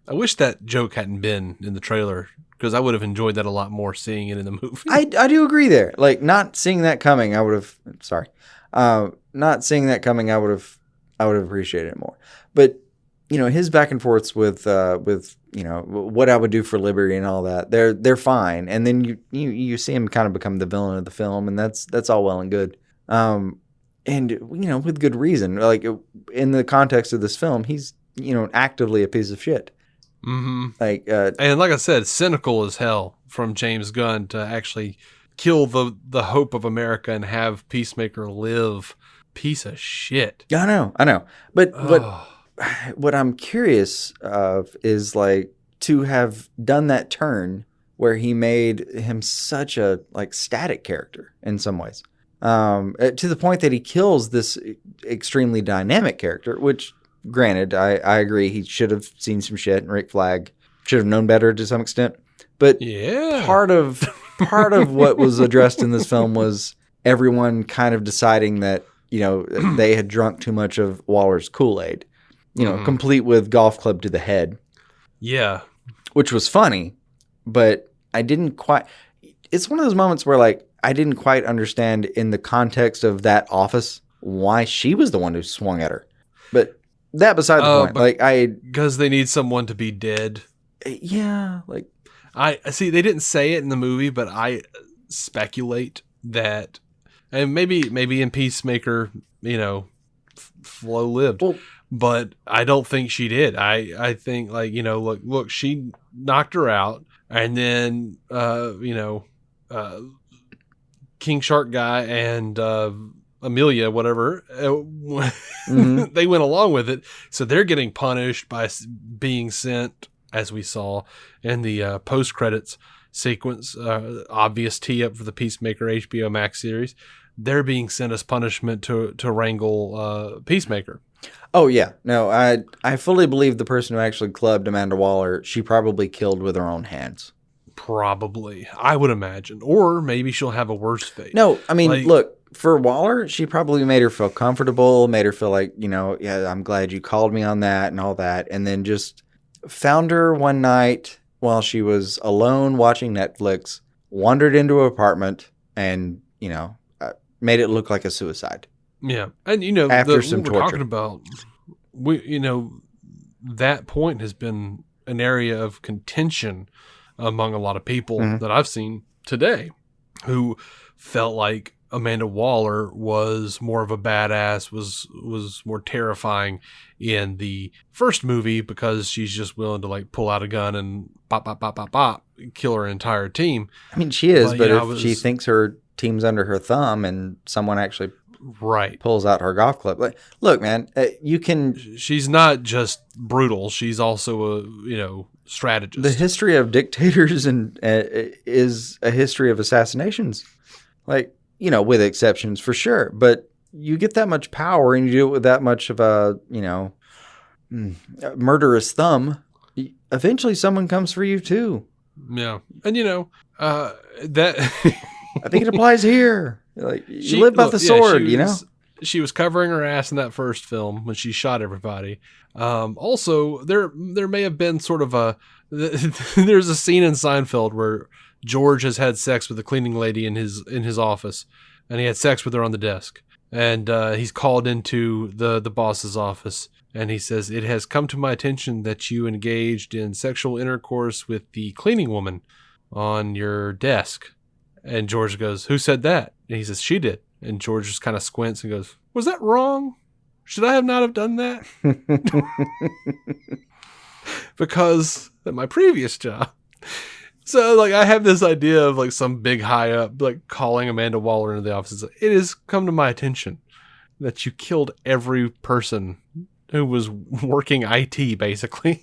I wish that joke hadn't been in the trailer because I would have enjoyed that a lot more seeing it in the movie. I do agree there. Like not seeing that coming, I would have. Sorry, not seeing that coming, I would have appreciated it more, but. His back and forths with what I would do for liberty and all that, they're fine. And then you see him kind of become the villain of the film, and that's all well and good. And with good reason. Like in the context of this film, he's actively a piece of shit. Mm-hmm. And like I said, cynical as hell from James Gunn to actually kill the hope of America and have Peacemaker live. Piece of shit. I know. But what I'm curious of is like to have done that turn where he made him such a like static character in some ways, to the point that he kills this extremely dynamic character, which granted, I agree. He should have seen some shit and Rick Flag should have known better to some extent. But yeah, part of what was addressed in this film was everyone kind of deciding that, they had drunk too much of Waller's Kool-Aid. Complete with golf club to the head. Yeah. Which was funny, but I didn't quite... It's one of those moments where, like, I didn't quite understand in the context of that office why she was the one who swung at her. But that beside the point. Because they need someone to be dead. Yeah, like... I see, they didn't say it in the movie, but I speculate that... And maybe in Peacemaker, Flo lived. Well, but I don't think she did. I think like, look, she knocked her out and then, King Shark guy and, Amelia, whatever, they went along with it. So they're getting punished by being sent, as we saw in the post credits sequence, obvious tee up for the Peacemaker HBO Max series. they're being sent as punishment to wrangle Peacemaker. Oh yeah, no, I fully believe the person who actually clubbed Amanda Waller, she probably killed with her own hands. Probably, I would imagine, or maybe she'll have a worse fate. No, I mean, Like- look, for Waller, she probably made her feel comfortable, made her feel like, yeah, I'm glad you called me on that and all that, and then just found her one night while she was alone watching Netflix, wandered into her apartment, and made it look like a suicide. Yeah, and After what some we're torture. talking about, that point has been an area of contention among a lot of people that I've seen today, who felt like Amanda Waller was more of a badass, was more terrifying in the first movie because she's just willing to like pull out a gun and bop, bop, bop, bop, bop, kill her entire team. I mean, she is, but Well, if she was- thinks her team's under her thumb and someone actually Right. pulls out her golf club, like, look, man, you can. She's not just brutal. She's also a, strategist. The history of dictators and is a history of assassinations, like, with exceptions for sure. But you get that much power and you do it with that much of a murderous thumb. Eventually, someone comes for you too. Yeah. And, that... I think it applies here. Like, you She- live by look, the yeah, sword, she was covering her ass in that first film when she shot everybody. Also, there may have been sort of there's a scene in Seinfeld where George has had sex with a cleaning lady in his office, and he had sex with her on the desk. And he's called into the boss's office, and he says, "It has come to my attention that you engaged in sexual intercourse with the cleaning woman on your desk." And George goes, "Who said that?" And he says, "She did." And George just kind of squints and goes, "Was that wrong? Should I not have done that?" Because at my previous job. So, like, I have this idea of, like, some big high up, like, calling Amanda Waller into the office. It has come to my attention that you killed every person who was working IT, basically.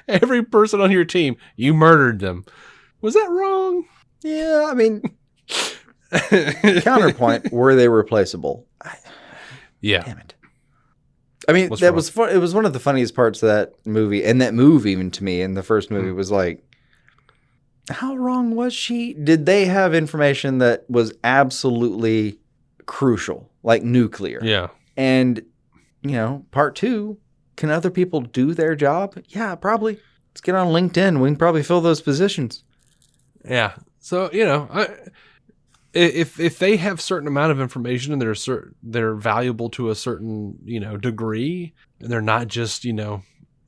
Every person on your team, you murdered them. Was that wrong? Yeah, I mean, counterpoint, were they replaceable? Yeah. Damn it. I mean, What's that wrong? was fun. It was one of the funniest parts of that movie. And that move, even to me, in the first movie was like, how wrong was she? Did they have information that was absolutely crucial, like nuclear? Yeah. And, part two, can other people do their job? Yeah, probably. Let's get on LinkedIn. We can probably fill those positions. Yeah. So, if they have certain amount of information and they're valuable to a certain, degree, and they're not just,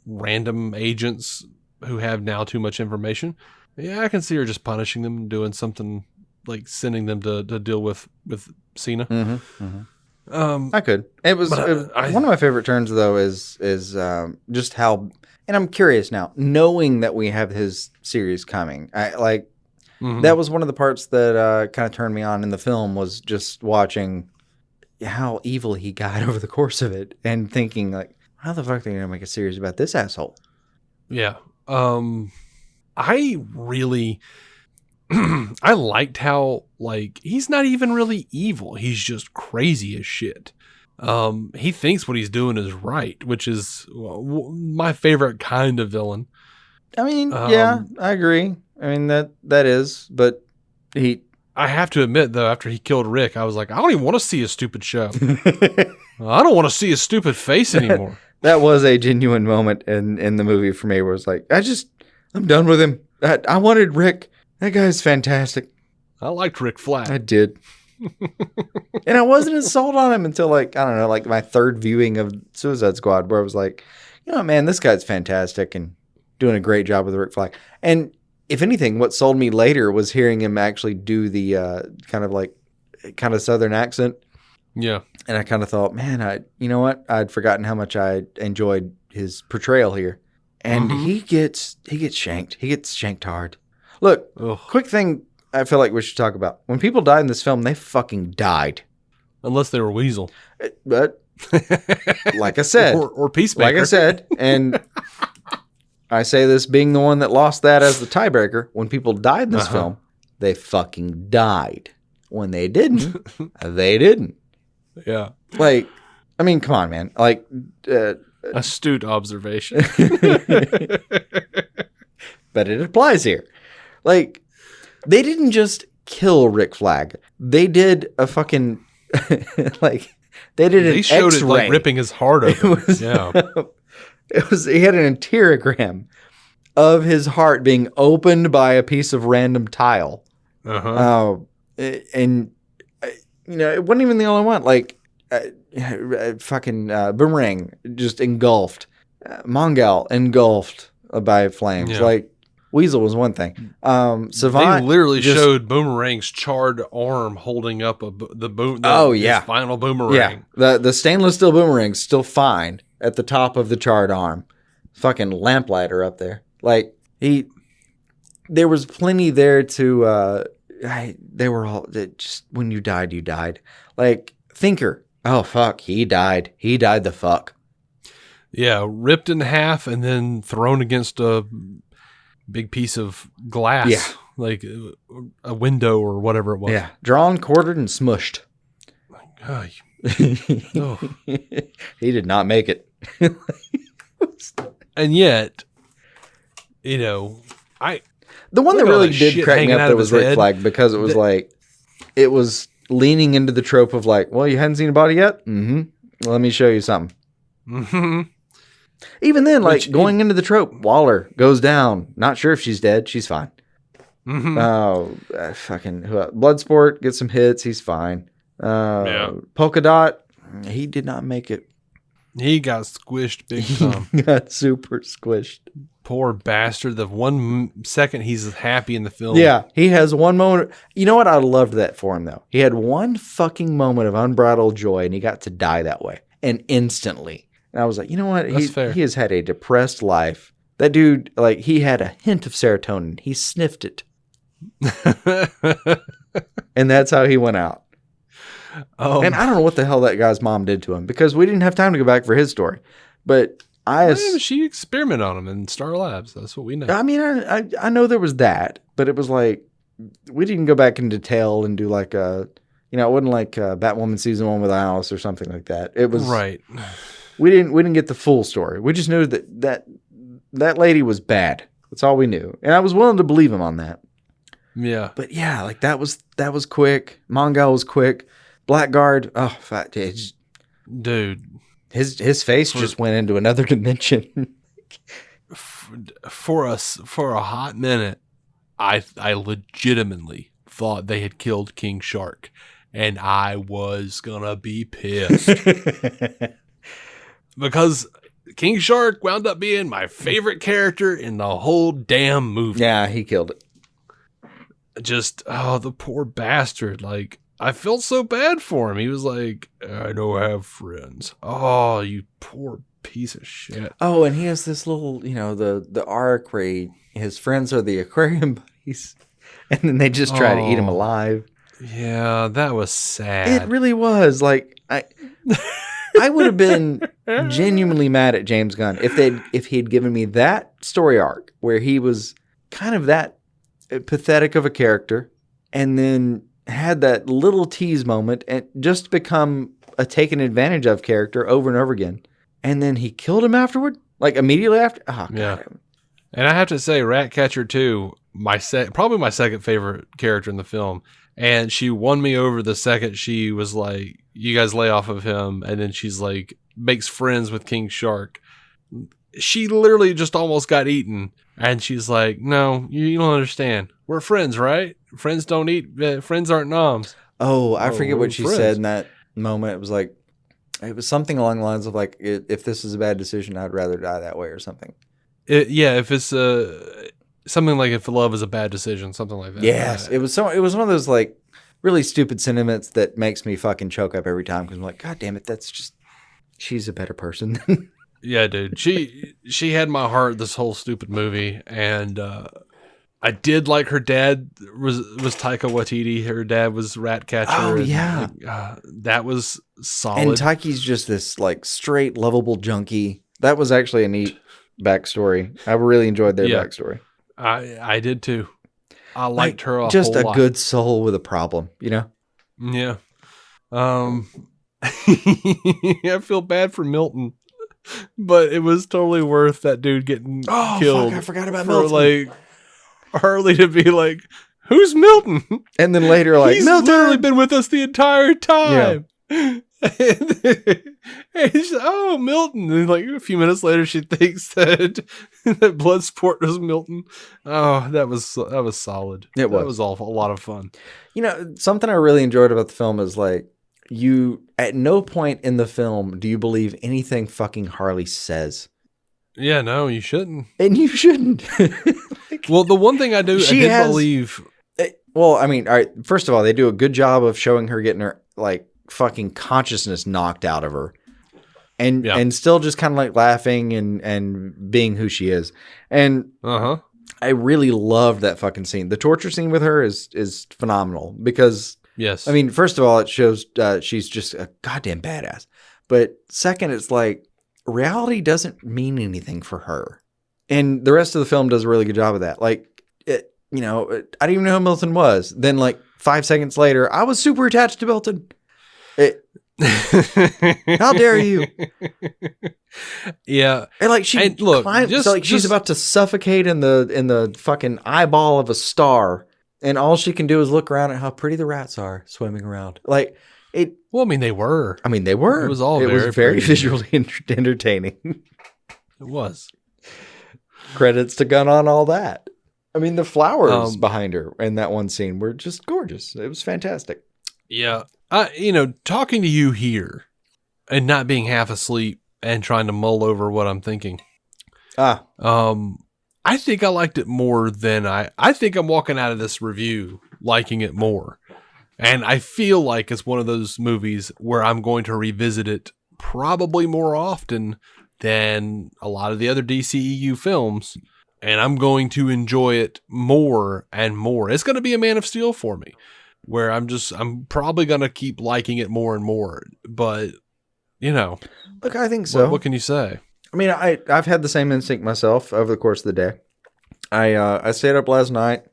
random agents who have now too much information, yeah, I can see her just punishing them and doing something like sending them to deal with Cena. I could. It was But one of my favorite turns, though, is just how. And I'm curious now, knowing that we have his series coming. That was one of the parts that kind of turned me on in the film, was just watching how evil he got over the course of it, and thinking like, how the fuck are they gonna make a series about this asshole? Yeah. I really I liked how, like, he's not even really evil. He's just crazy as shit. He thinks what he's doing is right, which is my favorite kind of villain. I mean, yeah, I agree. I mean, that is, but I have to admit, though, after he killed Rick, I was like, I don't even want to see his stupid show. I don't want to see his stupid face anymore. that was a genuine moment in the movie for me, where it's like, I'm done with him. I wanted Rick. That guy's fantastic. I liked Rick Flag. I did. And I wasn't as sold on him until, like, I don't know, like my third viewing of Suicide Squad, where I was like, man, this guy's fantastic and doing a great job with Rick Flag. And if anything, what sold me later was hearing him actually do the kind of Southern accent. Yeah. And I kind of thought, man, you know what? I'd forgotten how much I enjoyed his portrayal here. And he gets shanked. He gets shanked hard. Look, Ugh. quick thing I feel like we should talk about. When people died in this film, they fucking died. Unless they were Weasel. But like I said, or Peacemaker. like I said, and I say this being the one that lost that as the tiebreaker, when people died in this film, they fucking died. when they didn't, they didn't. Yeah. Like, I mean, come on, man. Like, Astute observation. but it applies here. Like, they didn't just kill Rick Flag. They did a fucking like they did They an showed X-ray. it like ripping his heart open. Yeah. He had an enterogram of his heart being opened by a piece of random tile. Uh-huh. And it wasn't even the only one. Like fucking Boomerang just engulfed. Mongal engulfed by flames. Yeah. Like Weasel was one thing. Savant They literally just showed Boomerang's charred arm holding up his final boomerang. Yeah, the stainless steel boomerang's still fine at the top of the charred arm. Fucking lamplighter up there. Like there was plenty there to. They were all just when you died, you died. Like Thinker. Oh fuck, he died. He died the fuck. Yeah, ripped in half and then thrown against a big piece of glass. Yeah. Like a window or whatever it was. Yeah, drawn, quartered, and smushed. Oh, He did not make it. and yet, the one that Look at all really that did shit crack me hanging up out there of was his Rick head. Flag because it was it was leaning into the trope of like, well, you hadn't seen a body yet? Mm-hmm. Let me show you something. Mm-hmm. Even then, going into the trope, Waller goes down. Not sure if she's dead. She's fine. Mm-hmm. Fucking Bloodsport gets some hits. He's fine. Polka Dot, he did not make it. He got squished big time. He got super squished. Poor bastard. The 1 second he's happy in the film. Yeah, he has one moment. You know what? I loved that for him, though. He had one fucking moment of unbridled joy, and he got to die that way. And instantly. And I was like, you know what? That's fair. He has had a depressed life. That dude, like, he had a hint of serotonin. He sniffed it. And that's how he went out. And I don't know what the hell that guy's mom did to him, because we didn't have time to go back for his story. But she experimented on him in Star Labs. That's what we know. I mean, I know there was that, but it was like, we didn't go back in detail and do like it wasn't like Batwoman season 1 with Alice or something like that. It was right. We didn't get the full story. We just knew that lady was bad. That's all we knew, and I was willing to believe him on that. Yeah, but yeah, like that was quick. Mongal was quick. Blackguard, oh fuck, dude, his face just went into another dimension. For a hot minute, I legitimately thought they had killed King Shark, and I was gonna be pissed because King Shark wound up being my favorite character in the whole damn movie. Yeah, he killed it. Just the poor bastard. Like, I felt so bad for him. He was like, I don't have friends. Oh, you poor piece of shit. Oh, and he has this little, the arc where his friends are the aquarium buddies, and then they just try to eat him alive. Yeah, that was sad. It really was. Like, I would have been genuinely mad at James Gunn if he'd given me that story arc where he was kind of that pathetic of a character, and then had that little tease moment and just become a taken advantage of character over and over again. And then he killed him afterward? Like immediately after? Oh, God. Yeah. And I have to say, Ratcatcher 2, probably my second favorite character in the film. And she won me over the second she was like, you guys lay off of him. And then she's like, makes friends with King Shark. She literally just almost got eaten. And she's like, no, you don't understand. We're friends, right? Friends don't eat. Friends aren't noms. Oh, I forget we're what she friends. said in that moment. It was something along the lines of like, if this is a bad decision, I'd rather die that way or something. If it's something like if love is a bad decision, something like that. Yes, it was one of those like really stupid sentiments that makes me fucking choke up every time, because I'm like, God damn it, she's a better person. Yeah, dude. She had my heart this whole stupid movie, and I did like her dad was Taika Waititi. Her dad was Ratcatcher. Oh, and, yeah. That was solid. And Taiki's just this like straight lovable junkie. That was actually a neat backstory. I really enjoyed their backstory. I did too. I liked her just whole a lot. good soul with a problem, Yeah. I feel bad for Milton, but it was totally worth that dude getting killed. Fuck, I forgot about for Milton. like Harley to be like, "Who's Milton?" And then later, like, He's Milton! literally been with us the entire time. And she's like, oh, Milton. And like a few minutes later, she thinks that that Bloodsport was Milton. Oh, that was solid. It was. That was a lot of fun. You know, something I really enjoyed about the film is like, you, at no point in the film do you believe anything fucking Harley says. Yeah, no, you shouldn't. And you shouldn't. Well, the one thing I did believe. Well, I mean, all right, first of all, they do a good job of showing her getting her, like, fucking consciousness knocked out of her. And still just kind of like laughing and being who she is. And I really loved that fucking scene. The torture scene with her is phenomenal because, yes, I mean, first of all, it shows she's just a goddamn badass. But second, it's like reality doesn't mean anything for her. And the rest of the film does a really good job of that. Like, I didn't even know who Milton was. Then like 5 seconds later, I was super attached to Milton. How dare you? Yeah, and like she climbs, so like she's about to suffocate in the fucking eyeball of a star, and all she can do is look around at how pretty the rats are swimming around. Like it. Well, I mean, they were. It was all. It was very visually entertaining. It was. Credits to Gunn on all that. I mean, the flowers behind her in that one scene were just gorgeous. It was fantastic. Yeah. Talking to you here and not being half asleep and trying to mull over what I'm thinking. I think I liked it more than I think I'm walking out of this review liking it more. And I feel like it's one of those movies where I'm going to revisit it probably more often than a lot of the other DCEU films. And I'm going to enjoy it more and more. It's going to be a Man of Steel for me, where I'm probably going to keep liking it more and more. But, look, I think so. What can you say? I mean, I've had the same instinct myself over the course of the day. I stayed up last night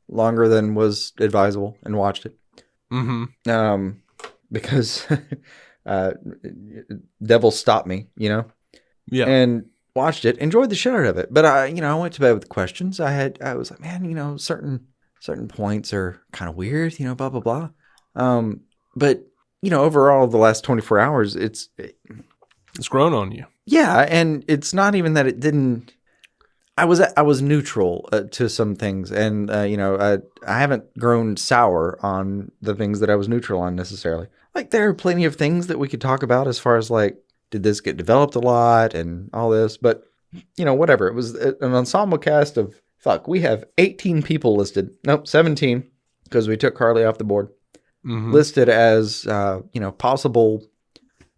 longer than was advisable and watched it. Mm-hmm. Because Devil stopped me, Yeah. And watched it, enjoyed the shit out of it. But I went to bed with questions. I was like, man, certain points are kind of weird, blah, blah, blah. But, overall, the last 24 hours, it's grown on you. Yeah. And it's not even that it didn't, I was neutral to some things. And, I haven't grown sour on the things that I was neutral on necessarily. Like, there are plenty of things that we could talk about as far as like, did this get developed a lot and all this, but whatever. It was an ensemble cast of, we have 18 people listed. Nope, 17, because we took Harley off the board. Mm-hmm. Listed as, possible.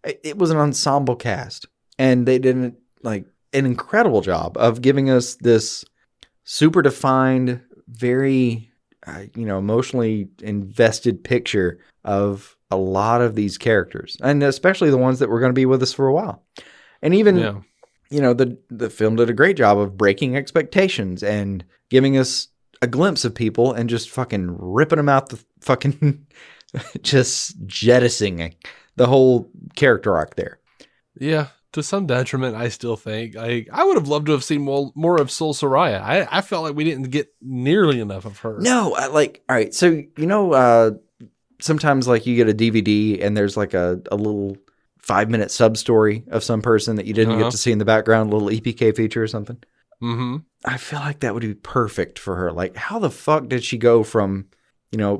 It was an ensemble cast, and they did an incredible job of giving us this super defined, very, emotionally invested picture of a lot of these characters, and especially the ones that were going to be with us for a while. And even, the film did a great job of breaking expectations and giving us a glimpse of people and just fucking ripping them out the fucking, just jettisoning the whole character arc there. Yeah. To some detriment, I still think. I would have loved to have seen more of Sol Soraya. I felt like we didn't get nearly enough of her. No, all right. So, sometimes like you get a DVD and there's like a little 5-minute sub story of some person that you didn't get to see in the background, a little EPK feature or something. Mm-hmm. I feel like that would be perfect for her. Like, how the fuck did she go from,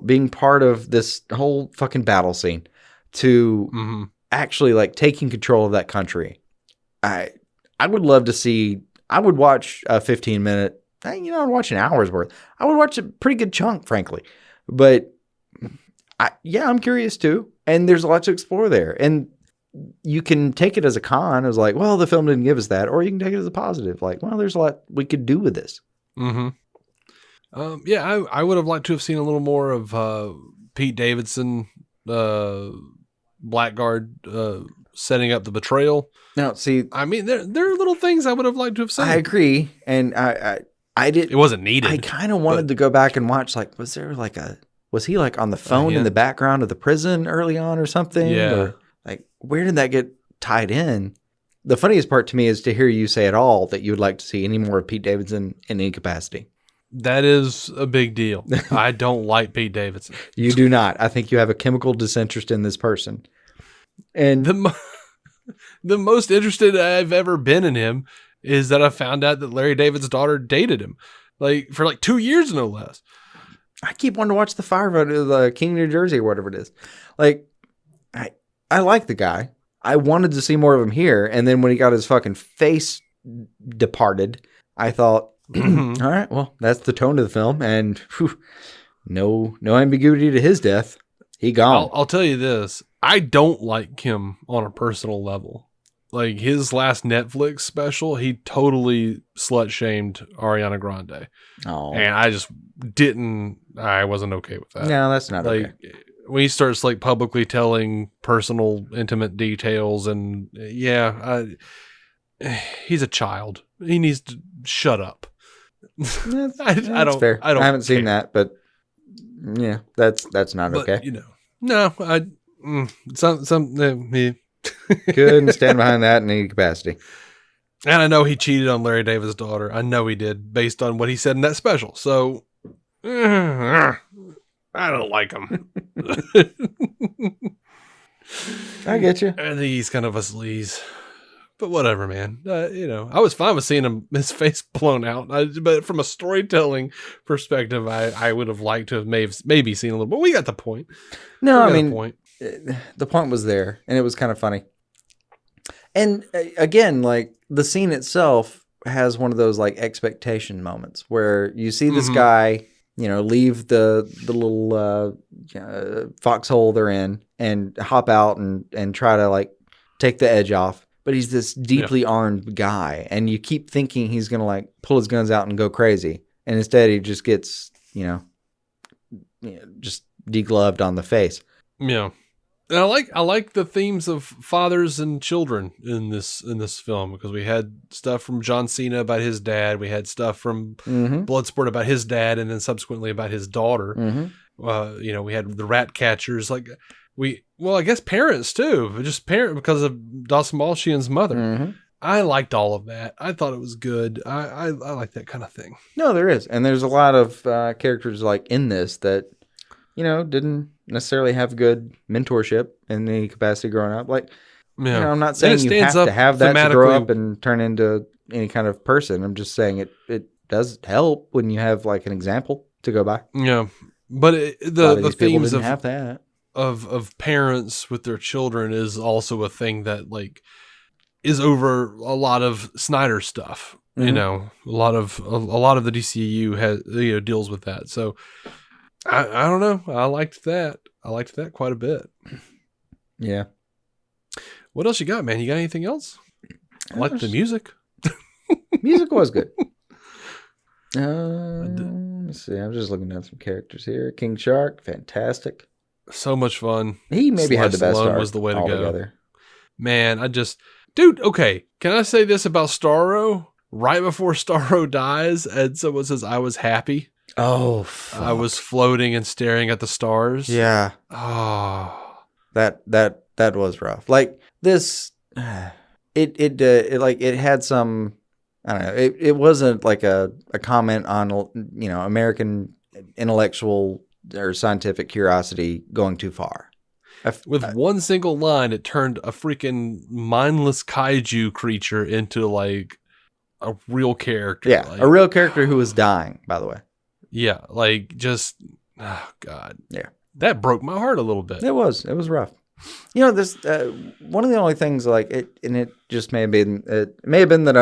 being part of this whole fucking battle scene to actually like taking control of that country? I would love to see. I would watch a 15-minute. I'd watch an hour's worth. I would watch a pretty good chunk, frankly. But I'm curious too. And there's a lot to explore there. And you can take it as a con, as like, well, the film didn't give us that, or you can take it as a positive, like, well, there's a lot we could do with this. Mm-hmm. I would have liked to have seen a little more of Pete Davidson, Blackguard, setting up the betrayal. Now, see, I mean, there are little things I would have liked to have seen. I agree, and I did. It wasn't needed. I kind of wanted to go back and watch. Like, was there like a was he like on the phone in the background of the prison early on or something? Yeah. Or like, where did that get tied in? The funniest part to me is to hear you say at all that you would like to see any more of Pete Davidson in any capacity. That is a big deal. I don't like Pete Davidson. You do not. I think you have a chemical disinterest in this person. And the most interested I've ever been in him is that I found out that Larry David's daughter dated him, like for like 2 years, no less. I keep wanting to watch the Firevote of the King, New Jersey, or whatever it is. Like, I like the guy. I wanted to see more of him here, and then when he got his fucking face departed, I thought, all right, well, that's the tone of the film, and whew, no ambiguity to his death. He gone. I'll tell you this. I don't like him on a personal level. Like his last Netflix special, he totally slut-shamed Ariana Grande. Oh. And I wasn't okay with that. No, that's not like, okay. When he starts like publicly telling personal, intimate details, and he's a child. He needs to shut up. I don't. Fair. I haven't seen that, but yeah, that's not but, okay. You know, no. Couldn't stand behind that in any capacity. And I know he cheated on Larry David's daughter. I know he did, based on what he said in that special. So I don't like him. I get you. I think he's kind of a sleaze. But whatever, man. I was fine with seeing his face blown out. But from a storytelling perspective, I would have liked to have maybe seen a little. But we got the point. No, I mean, the point was there, and it was kind of funny. And again, like the scene itself has one of those like expectation moments where you see this guy, leave the little foxhole they're in and hop out and try to like take the edge off. But he's this deeply armed guy, and you keep thinking he's going to like pull his guns out and go crazy. And instead he just gets, just degloved on the face. Yeah. And I like the themes of fathers and children in this film, because we had stuff from John Cena about his dad. We had stuff from Bloodsport about his dad, and then subsequently about his daughter. We had the rat catchers, like I guess parents too, just because of Dawson Malshian's mother. I liked all of that. I thought it was good. I like that kind of thing. No, there is. And there's a lot of characters like in this that, didn't necessarily have good mentorship in any capacity growing up. Like, I'm not saying you have to have that to grow up and turn into any kind of person. I'm just saying it does help when you have like an example to go by. Yeah. But the themes have that. Of parents with their children is also a thing that like is over a lot of Snyder stuff. A lot of the DCU has deals with that. So I don't know. I liked that. I liked that quite a bit. Yeah. What else you got, man? You got anything else? I like the music. Music was good. Let's see. I'm just looking at some characters here. King Shark, fantastic. So much fun. He maybe had the best art was the way to altogether. go. Man, dude, okay. Can I say this about Starro? Right before Starro dies, and someone says, I was happy. Oh, fuck. I was floating and staring at the stars. Yeah. Oh. That was rough. Like this, it had some, I don't know. It wasn't like a comment on, American intellectual or scientific curiosity going too far. With one single line, it turned a freaking mindless kaiju creature into like a real character. Yeah, like, a real character who was dying, by the way. Yeah, like just, oh God. Yeah. That broke my heart a little bit. It was rough. This one of the only things like it, and it just may have been that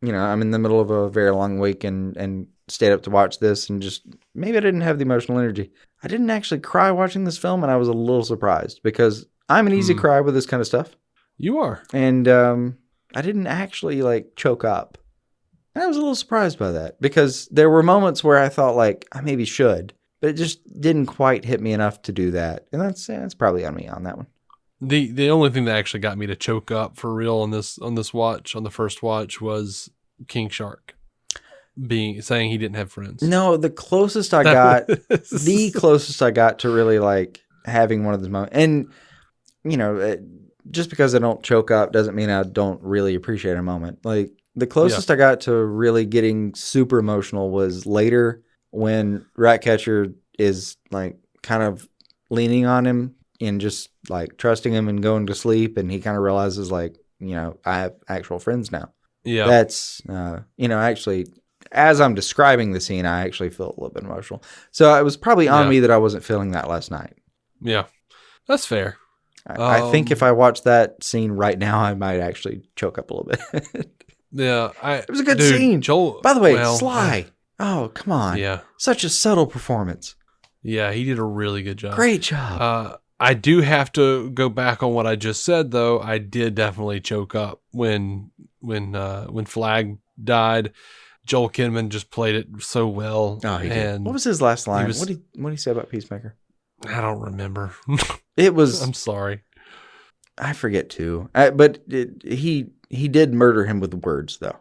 I'm in the middle of a very long week and stayed up to watch this, and just maybe I didn't have the emotional energy. I didn't actually cry watching this film, and I was a little surprised because I'm an easy cry with this kind of stuff. You are. And I didn't actually like choke up. And I was a little surprised by that because there were moments where I thought like I maybe should, but it just didn't quite hit me enough to do that. And that's probably on me on that one. The only thing that actually got me to choke up for real on the first watch was King Shark. saying he didn't have friends. No, the closest I got, the closest I got to really like having one of those moments. And, you know, just because I don't choke up doesn't mean I don't really appreciate a moment. Like the closest I got to really getting super emotional was later when Ratcatcher is like kind of leaning on him and just like trusting him and going to sleep. And he kind of realizes like, you know, I have actual friends now. Yeah. That's, you know, actually, as I'm describing the scene, I actually feel a little bit emotional. So it was probably on me that I wasn't feeling that last night. Yeah. That's fair. I think if I watched that scene right now, I might actually choke up a little bit. Yeah. It was a good scene. Joel, by the way, Sly. Oh, come on. Yeah. Such a subtle performance. Yeah, he did a really good job. Great job. I do have to go back on what I just said, though. I did definitely choke up when Flag died. Joel Kinnaman just played it so well. Oh, he did. What was his last line? What did he say about Peacemaker? I don't remember. It was. I'm sorry. I forget too. But he did murder him with words, though.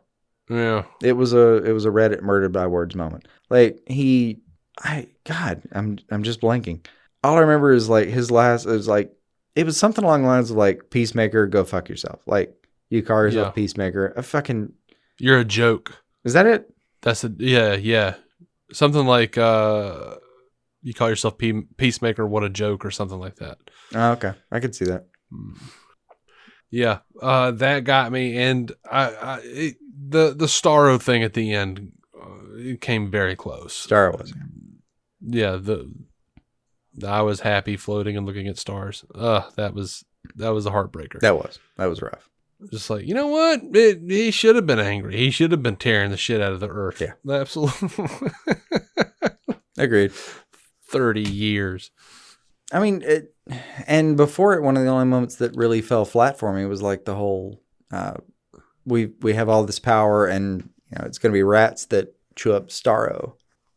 Yeah. It was a Reddit murdered by words moment. Like I'm just blanking. All I remember is like his last. It was something along the lines of like, Peacemaker, go fuck yourself. Like, you call yourself Peacemaker. You're a joke. Is that it? Yeah. Something like you call yourself Peacemaker, what a joke, or something like that. Oh, okay. I could see that. Yeah, that got me, and the Starro thing at the end, it came very close. Starro was. Yeah, I was happy floating and looking at stars. That was a heartbreaker. That was rough. Just like, you know what? He should have been angry. He should have been tearing the shit out of the earth. Yeah. Absolutely. Agreed. 30 years. I mean, and before it, one of the only moments that really fell flat for me was like the whole, we have all this power and, you know, it's going to be rats that chew up Starro.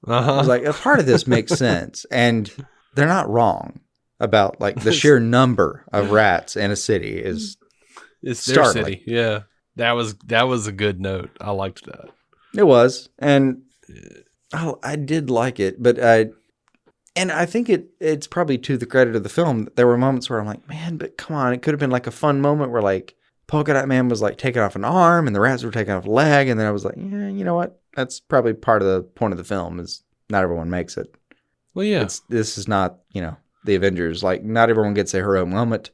I was like, a part of this makes sense. And they're not wrong about like the sheer number of rats in a city is it's startling. Their city. Yeah. That was a good note. I liked that. It was. And I did like it, but I think it's probably to the credit of the film that there were moments where I'm like, man, but come on, it could have been like a fun moment where like Polka Dot Man was like taking off an arm and the rats were taking off a leg, and then I was like, yeah, you know what? That's probably part of the point of the film is not everyone makes it. Well, yeah. This is not, you know, the Avengers. Like, not everyone gets a hero moment,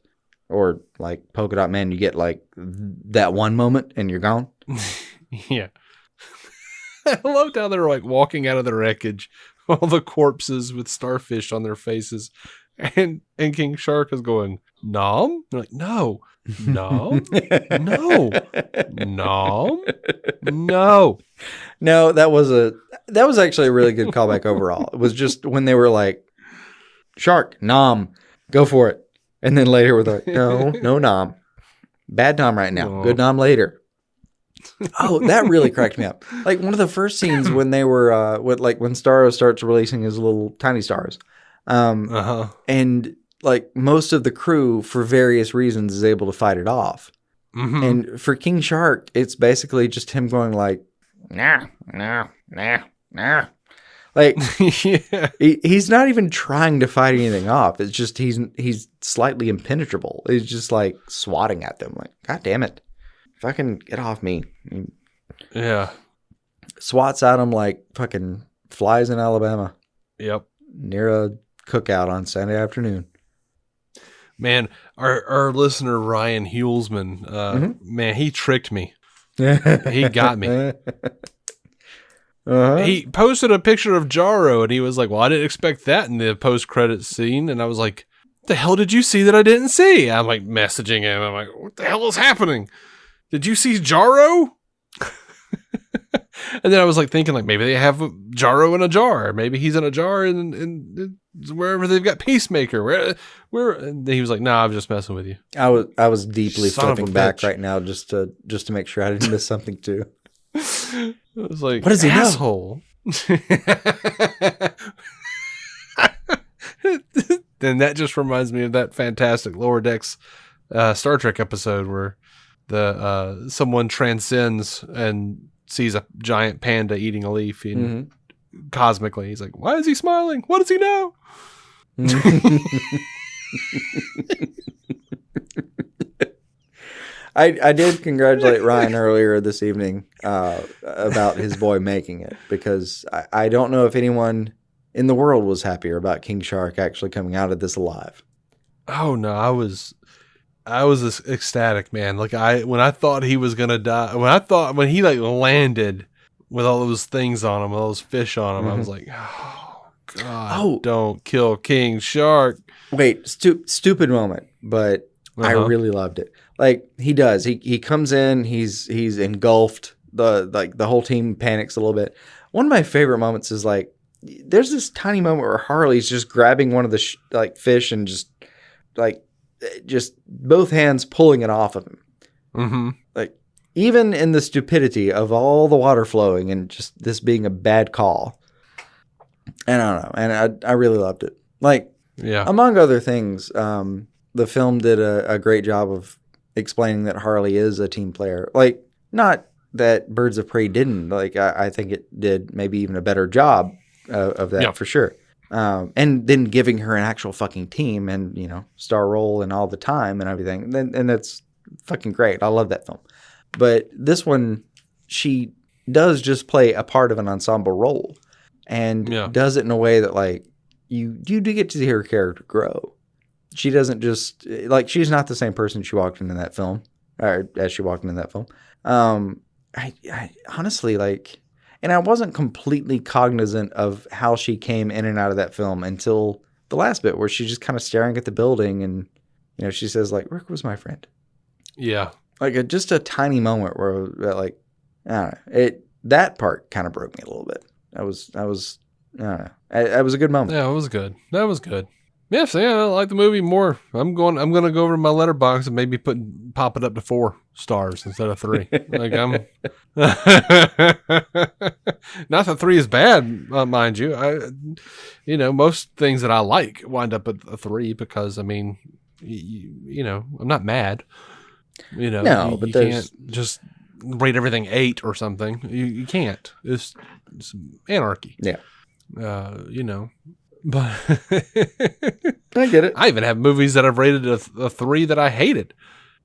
or like Polka Dot Man, you get like that one moment and you're gone. Yeah. I loved how they were like walking out of the wreckage, all the corpses with starfish on their faces, and King Shark is going, nom? They're like, no, nom, no, nom, no. No, that was actually a really good callback overall. It was just when they were like, Shark, nom, go for it. And then later we're like, no nom. Bad nom right now. Good nom later. Oh, that really cracked me up. Like one of the first scenes when they were, when Starro starts releasing his little tiny stars. And like most of the crew, for various reasons, is able to fight it off. Mm-hmm. And for King Shark, it's basically just him going like, nah. Like, yeah. He's not even trying to fight anything off. It's just he's slightly impenetrable. He's just like swatting at them. Like, God damn it. Fucking get off me. Yeah. Swats at him like fucking flies in Alabama. Yep. Near a cookout on Sunday afternoon. Man, our listener, Ryan Hulsman, man, he tricked me. He got me. Uh-huh. He posted a picture of Jarro and he was like, well, I didn't expect that in the post-credits scene. And I was like, what the hell did you see that I didn't see? I'm like messaging him. I'm like, what the hell is happening? Did you see Jarro? And then I was like thinking like maybe they have Jarro in a jar. Maybe he's in a jar and wherever they've got Peacemaker. Where and he was like, nah, I'm just messing with you. I was deeply flipping back right now just to make sure I didn't miss something too. I was like, what is he asshole? Then that just reminds me of that fantastic Lower Decks Star Trek episode where the someone transcends and sees a giant panda eating a leaf, and cosmically, he's like, "Why is he smiling? What does he know?" I did congratulate Ryan earlier this evening about his boy making it, because I don't know if anyone in the world was happier about King Shark actually coming out of this alive. Oh no, I was ecstatic, man. Like when I thought he was gonna die, when he like landed with all those things on him, all those fish on him, I was like, oh God, don't kill King Shark. Wait, stupid moment, but I really loved it. Like he does, he comes in, he's engulfed. The whole team panics a little bit. One of my favorite moments is like, there's this tiny moment where Harley's just grabbing one of the fish and just both hands pulling it off of him. Mm-hmm. Like even in the stupidity of all the water flowing and just this being a bad call. And I don't know, and I really loved it. Like, yeah, among other things, the film did a great job of explaining that Harley is a team player. Like, not that Birds of Prey didn't. Like, I think it did maybe even a better job of that for sure. And then giving her an actual fucking team and, star role and all the time and everything. And that's fucking great. I love that film. But this one, she does just play a part of an ensemble role and does it in a way that, like, you do get to see her character grow. She doesn't just, like, she's not the same person she walked into that film, or as she walked into that film. I honestly, like, and I wasn't completely cognizant of how she came in and out of that film until the last bit where she's just kind of staring at the building and, she says, like, Rick was my friend. Yeah. Like, just a tiny moment where, like, I don't know, that part kind of broke me a little bit. I was, I don't know. It was a good moment. Yeah, it was good. That was good. Yes, yeah, I like the movie more. I'm gonna go over to my letterbox and maybe pop it up to 4 stars instead of 3. Like I'm not that 3 is bad, mind you. Most things that I like wind up at a 3 because I'm not mad. No, but you can't just rate everything 8 or something. You can't. It's anarchy. Yeah. But I get it. I even have movies that I've rated a 3 that I hated,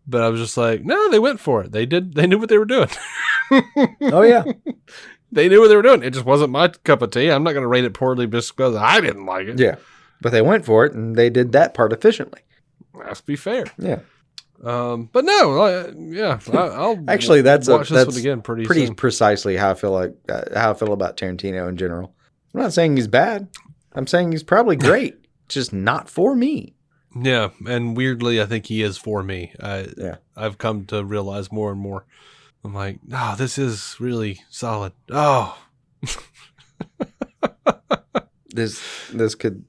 but I was just like, no, they went for it. They knew what they were doing. Oh yeah. They knew what they were doing. It just wasn't my cup of tea. I'm not going to rate it poorly just because I didn't like it. Yeah. But they went for it and they did that part efficiently. Let's be fair. Yeah. But no, I'll actually watch this one again pretty soon. Precisely how I feel about Tarantino in general. I'm not saying he's bad. I'm saying he's probably great, just not for me. Yeah, and weirdly, I think he is for me. Yeah, I've come to realize more and more. I'm like, this is really solid. Oh, this could.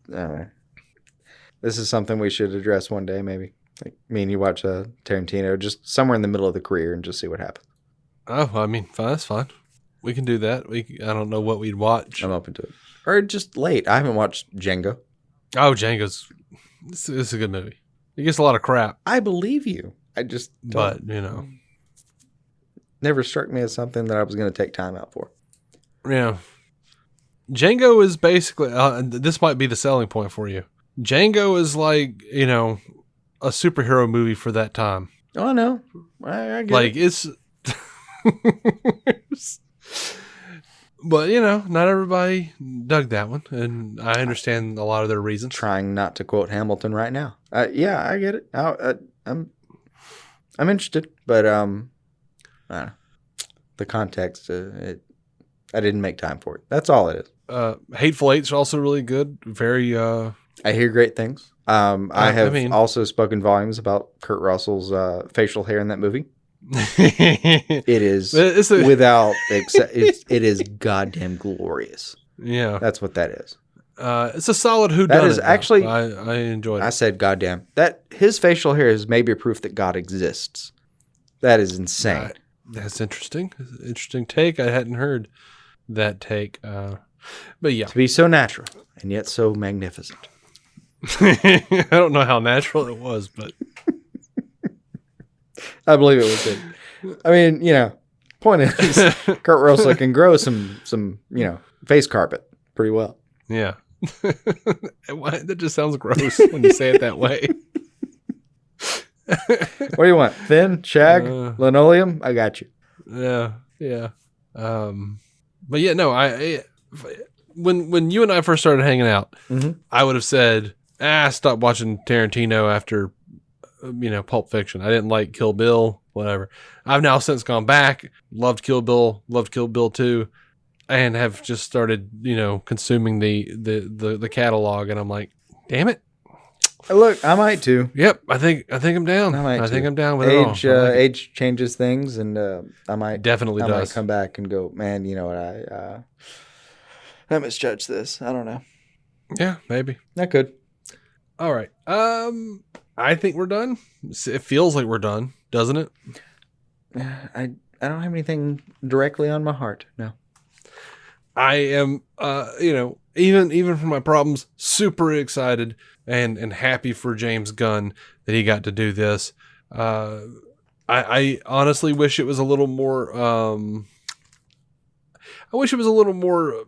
This is something we should address one day, maybe. Like me and you watch Tarantino just somewhere in the middle of the career and just see what happens. Oh, I mean, fine, that's fine. We can do that. I don't know what we'd watch. I'm open to it. Or just late. I haven't watched Django. Oh, Django's it's a good movie. It gets a lot of crap. I believe you. I just don't. But, never struck me as something that I was going to take time out for. Yeah. Django is basically, this might be the selling point for you. Django is like, a superhero movie for that time. Oh, no. I get like, it. it's... But, not everybody dug that one, and I understand a lot of their reasons. Trying not to quote Hamilton right now. Yeah, I get it. I'm interested, but I don't know. The context, I didn't make time for it. That's all it is. Hateful Eight's also really good. Very. I hear great things. I have also spoken volumes about Kurt Russell's facial hair in that movie. It is it is goddamn glorious. Yeah, that's what that is. It's a solid whodunit. That is actually, I enjoyed it. I said goddamn. That his facial hair is maybe a proof that God exists. That is insane. That's interesting. Interesting take. I hadn't heard that take. But yeah, to be so natural and yet so magnificent. I don't know how natural it was, but I believe it was good. I mean, Point is, Kurt Russell can grow some face carpet pretty well. Yeah. That just sounds gross when you say it that way. What do you want? Thin, shag, linoleum? I got you. Yeah. But yeah, no, when you and I first started hanging out, I would have said, stop watching Tarantino after, Pulp Fiction. I didn't like Kill Bill, whatever. I've now since gone back, loved Kill Bill 2, and have just started, consuming the catalog. And I'm like, damn it. Look, I might too. Yep, I think I'm down. I think I'm down with age. it all. Age changes things, and I might definitely might come back and go, man. You know what? I misjudged this. I don't know. Yeah, maybe That could. All right. I think we're done. It feels like we're done, doesn't it? I don't have anything directly on my heart. No. I am, even for my problems, super excited and happy for James Gunn that he got to do this. I honestly wish it was a little more. I wish it was a little more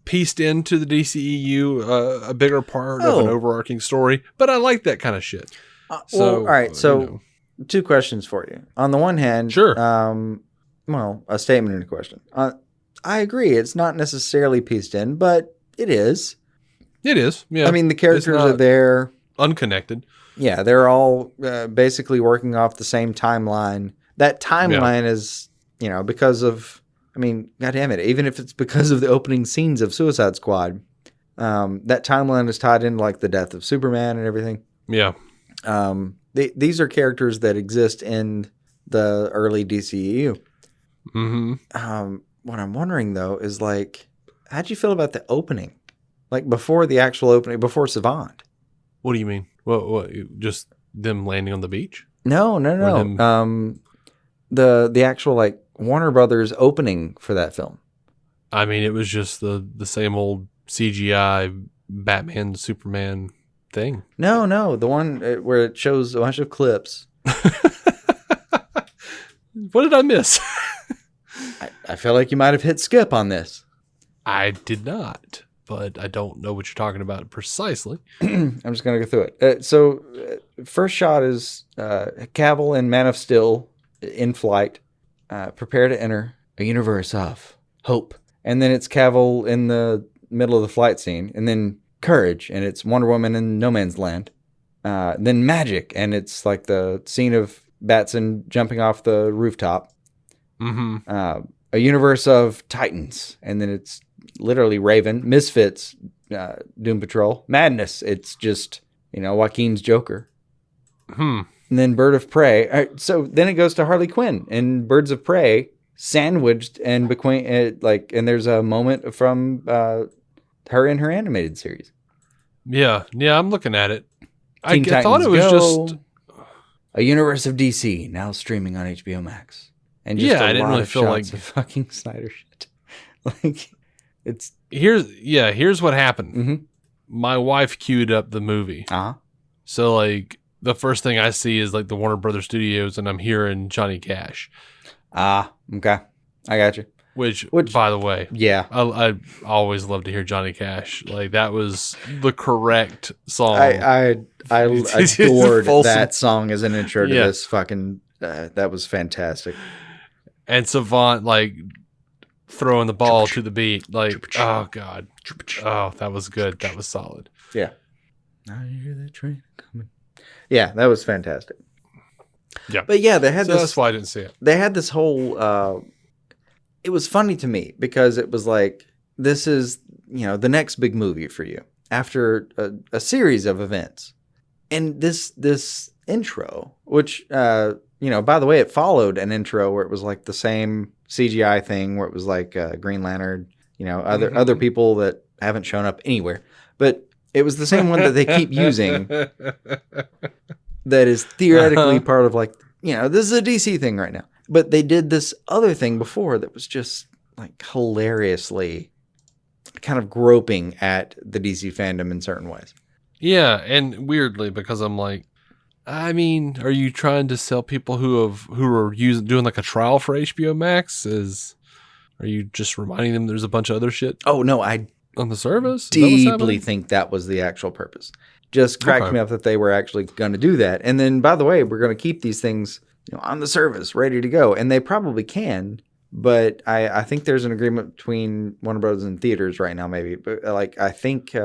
pieced into the DCEU, a bigger part of an overarching story. But I like that kind of shit. All right. So, two questions for you. On the one hand, sure. A statement and a question. I agree. It's not necessarily pieced in, but it is. It is. Yeah. I mean, the characters are there. Unconnected. Yeah. They're all basically working off the same timeline. That timeline is, because of, God damn it. Even if it's because of the opening scenes of Suicide Squad, that timeline is tied into like the death of Superman and everything. Yeah. These are characters that exist in the early DCEU. Mm-hmm. What I'm wondering though is like, how'd you feel about the opening? Like before the actual opening, before Savant? What do you mean? What? Just them landing on the beach? No. The actual like Warner Brothers opening for that film. I mean, it was just the same old CGI Batman Superman thing. No, the one where it shows a bunch of clips. What did I miss? I feel like you might have hit skip on this. I did not, but I don't know what you're talking about precisely. I'm just going to go through it. First shot is Cavill and Man of Steel in flight, prepare to enter a universe of hope. And then it's Cavill in the middle of the flight scene, and then Courage, and it's Wonder Woman in No Man's Land. Then Magic, and it's like the scene of Batson jumping off the rooftop. Mm-hmm. A universe of Titans, and then it's literally Raven, Misfits, Doom Patrol, Madness. It's just Joaquin's Joker. And then Bird of Prey. All right, so then it goes to Harley Quinn and Birds of Prey sandwiched and between and there's a moment from her in her animated series. Yeah, I'm looking at it. Teen I thought it was Go, just a universe of DC now streaming on HBO Max. And I didn't really feel like of fucking Snyder shit. Like it's here's what happened. Mm-hmm. My wife queued up the movie. So like the first thing I see is like the Warner Brothers Studios, and I'm hearing Johnny Cash. Okay, I got you. Which by the way, I always love to hear Johnny Cash. Like that was the correct song. I adored that song as an intro to this fucking. That was fantastic. And Savant like throwing the ball to the beat, like oh god, oh that was good. That was solid. Yeah. I hear the train coming. Yeah, that was fantastic. Yeah, but yeah, they had this. That's why I didn't see it. They had this whole. It was funny to me because it was like this is the next big movie for you after a series of events, and this intro, which by the way, it followed an intro where it was like the same CGI thing where it was like Green Lantern, other people that haven't shown up anywhere, but it was the same one that they keep using. That is theoretically part of like this is a DC thing right now. But they did this other thing before that was just like hilariously kind of groping at the DC fandom in certain ways. Yeah, and weirdly, because I'm like, I mean, are you trying to sell people who are doing like a trial for HBO Max? Are you just reminding them there's a bunch of other shit Oh no, I on the service? Is that what's deeply happening? think that was the actual purpose. Just cracked Okay. me up that they were actually going to do that. And then, by the way, we're going to keep these things, on the service, ready to go. And they probably can, but I think there's an agreement between Warner Brothers and theaters right now, maybe. But like I think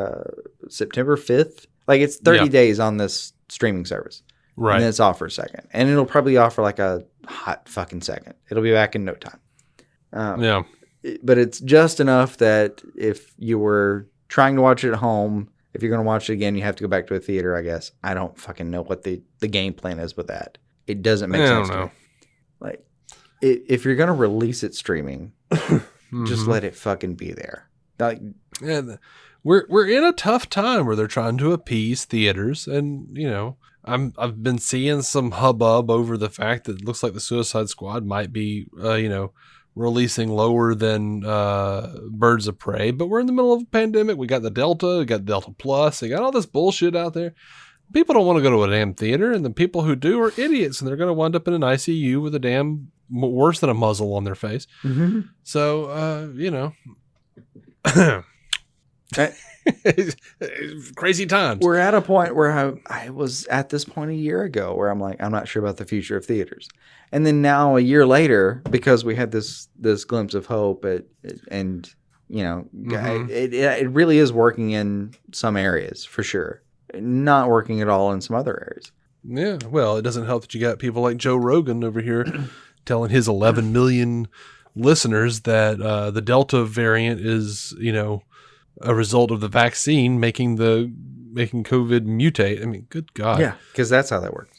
September 5th, like it's 30 Yeah. days on this streaming service, Right. and then it's off for a second, and it'll probably off for like a hot fucking second. It'll be back in no time. Yeah. But it's just enough that if you were trying to watch it at home, if you're going to watch it again, you have to go back to a theater, I guess. I don't fucking know what the game plan is with that. It doesn't make I sense don't to know. me. Like, if you're going to release it streaming, just let it fucking be there. Like, Yeah, we're in a tough time where they're trying to appease theaters, and I've been seeing some hubbub over the fact that it looks like the Suicide Squad might be releasing lower than Birds of Prey, but we're in the middle of a pandemic. We got the Delta, we got Delta Plus, they got all this bullshit out there. People don't want to go to a damn theater, and the people who do are idiots, and they're going to wind up in an ICU with a damn worse than a muzzle on their face. So, crazy times. we're at a point where I was at this point a year ago where I'm like, I'm not sure about the future of theaters. And then now a year later, because we had this glimpse of hope, it really is working in some areas for sure. Not working at all in some other areas. Yeah, well, it doesn't help that you got people like Joe Rogan over here telling his 11 million listeners that the Delta variant is, a result of the vaccine making COVID mutate. I mean, good God. Yeah, because that's how that works.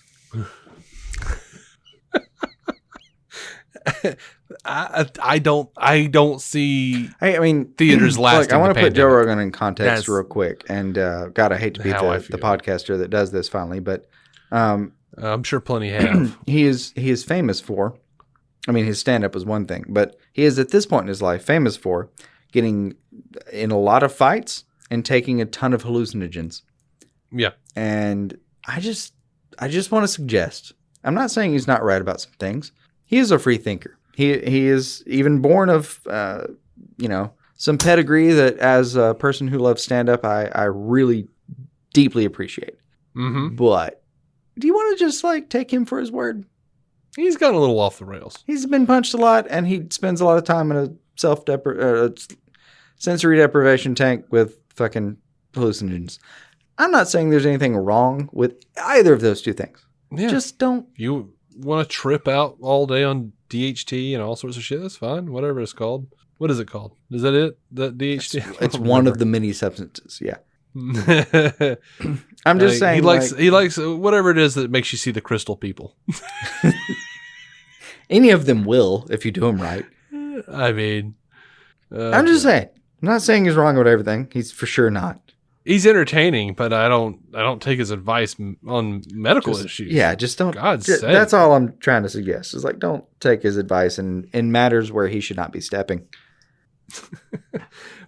I don't see I mean, theaters lasting. Look, I want the to put Joe pandemic. Rogan in context real quick. And God, I hate to be How I the feel. podcaster that does this finally, but I'm sure plenty have. he is famous for, I mean, his stand-up was one thing, but he is at this point in his life famous for getting in a lot of fights and taking a ton of hallucinogens. Yeah. And I just want to suggest, I'm not saying he's not right about some things. He is a free thinker. He is even born of, some pedigree that as a person who loves stand-up, I really deeply appreciate. Mm-hmm. But do you want to just take him for his word? He's gone a little off the rails. He's been punched a lot, and he spends a lot of time in a sensory deprivation tank with fucking hallucinogens. I'm not saying there's anything wrong with either of those two things. Yeah. Just don't. You want to trip out all day on DHT and all sorts of shit? That's fine. Whatever it's called. What is it called? Is that it? The DHT? It's one of the many substances. Yeah. I'm just saying. He likes whatever it is that makes you see the crystal people. Any of them will if you do them right. I mean, I'm just saying. I'm not saying he's wrong about everything. He's for sure not. he's entertaining, but I don't take his advice on medical issues. Yeah, just don't. God's sake. That's all I'm trying to suggest. Is don't take his advice in matters where he should not be stepping.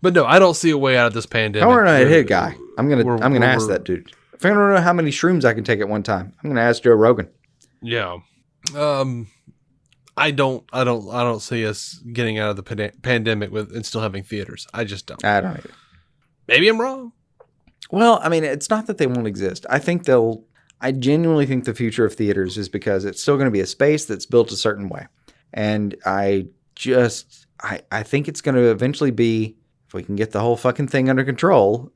But no, I don't see a way out of this pandemic. I want to know a hit guy. I'm gonna we're- ask we're- that dude. If I don't know how many shrooms I can take at one time, I'm gonna ask Joe Rogan. Yeah. I don't see us getting out of the pandemic and still having theaters. I just don't. I don't either. Maybe I'm wrong. Well, I mean, it's not that they won't exist. I genuinely think the future of theaters is because it's still going to be a space that's built a certain way. And I think it's going to eventually be, if we can get the whole fucking thing under control,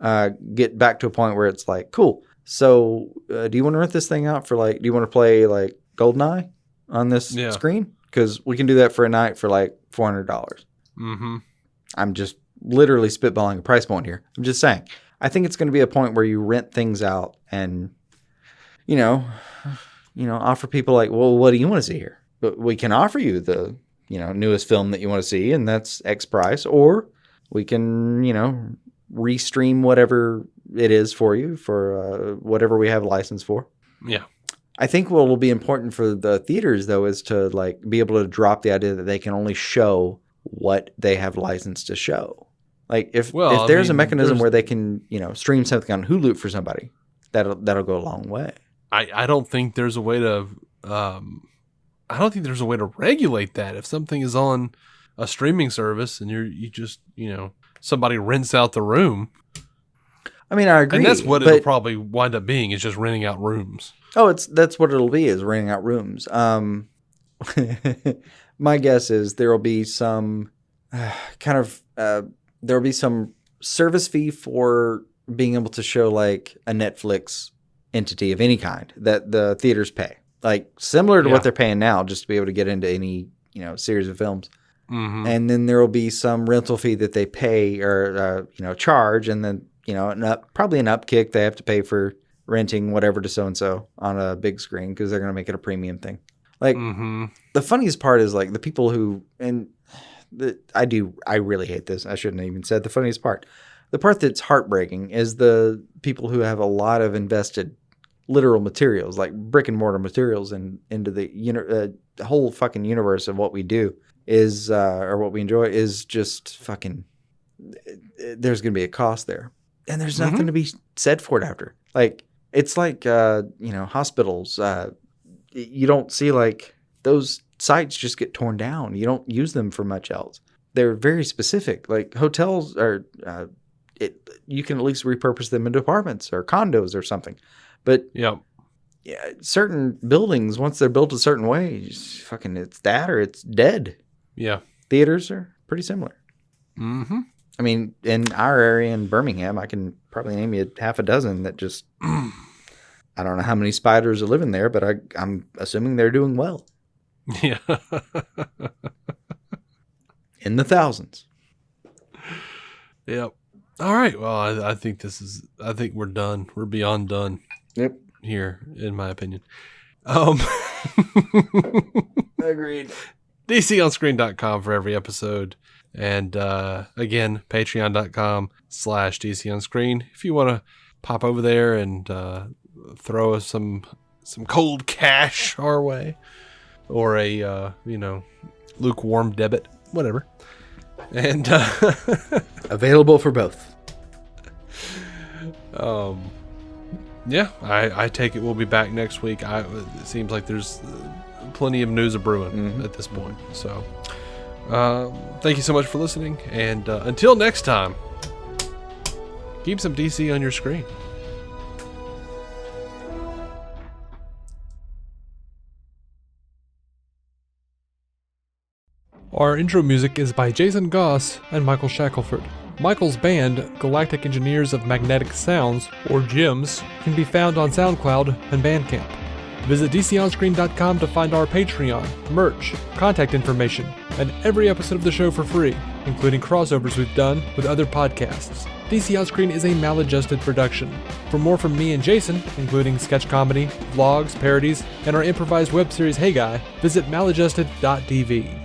get back to a point where it's like, cool. So do you want to rent this thing out for do you want to play GoldenEye on this screen? Because we can do that for a night for $400. Mm-hmm. I'm just literally spitballing a price point here. I'm just saying. I think it's going to be a point where you rent things out and, offer people well, what do you want to see here? But we can offer you the, newest film that you want to see, and that's X price. Or we can, restream whatever it is for you for whatever we have a license for. Yeah. I think what will be important for the theaters, though, is to be able to drop the idea that they can only show what they have license to show. If there's a mechanism where they can, stream something on Hulu for somebody, that'll go a long way. I don't think there's a way to I don't think there's a way to regulate that. If something is on a streaming service and you just, somebody rents out the room. I mean, I agree. And that's what it'll probably wind up being, is just renting out rooms. Oh, that's what it'll be, is renting out rooms. My guess is there will be some there'll be some service fee for being able to show like a Netflix entity of any kind that the theaters pay, like similar to what they're paying now, just to be able to get into any, series of films. Mm-hmm. And then there will be some rental fee that they pay or, charge. And then, probably an upkick they have to pay for renting whatever to so-and-so on a big screen, because they're going to make it a premium thing. Like, the funniest part is like the people who, I really hate this. I shouldn't have even said the funniest part. The part that's heartbreaking is the people who have a lot of invested literal materials, like brick and mortar materials, into the whole fucking universe of what we do is, or what we enjoy, is just fucking, there's going to be a cost there. And there's nothing to be said for it after. Like, it's like, hospitals, you don't see like those sites just get torn down. You don't use them for much else. They're very specific. Like hotels are, you can at least repurpose them into apartments or condos or something. But certain buildings, once they're built a certain way, it's that or it's dead. Yeah. Theaters are pretty similar. Mm-hmm. I mean, in our area in Birmingham, I can probably name you half a dozen that just, I don't know how many spiders are living there, but I'm assuming they're doing well. Yeah. In the thousands. Yep. All right. Well, I think we're done. We're beyond done. Yep. Here, in my opinion. Agreed. DCOnscreen.com for every episode. And again, patreon.com/DCOnscreen. If you want to pop over there and throw us some cold cash our way, or a lukewarm debit, whatever. And available for both. Yeah, I take it we'll be back next week. It seems like there's plenty of news brewing at this point. So thank you so much for listening, and until next time, keep some DC on your screen. Our intro music is by Jason Goss and Michael Shackelford. Michael's band, Galactic Engineers of Magnetic Sounds, or GEMS, can be found on SoundCloud and Bandcamp. Visit DCOnscreen.com to find our Patreon, merch, contact information, and every episode of the show for free, including crossovers we've done with other podcasts. DC On Screen is a maladjusted production. For more from me and Jason, including sketch comedy, vlogs, parodies, and our improvised web series Hey Guy, visit maladjusted.tv.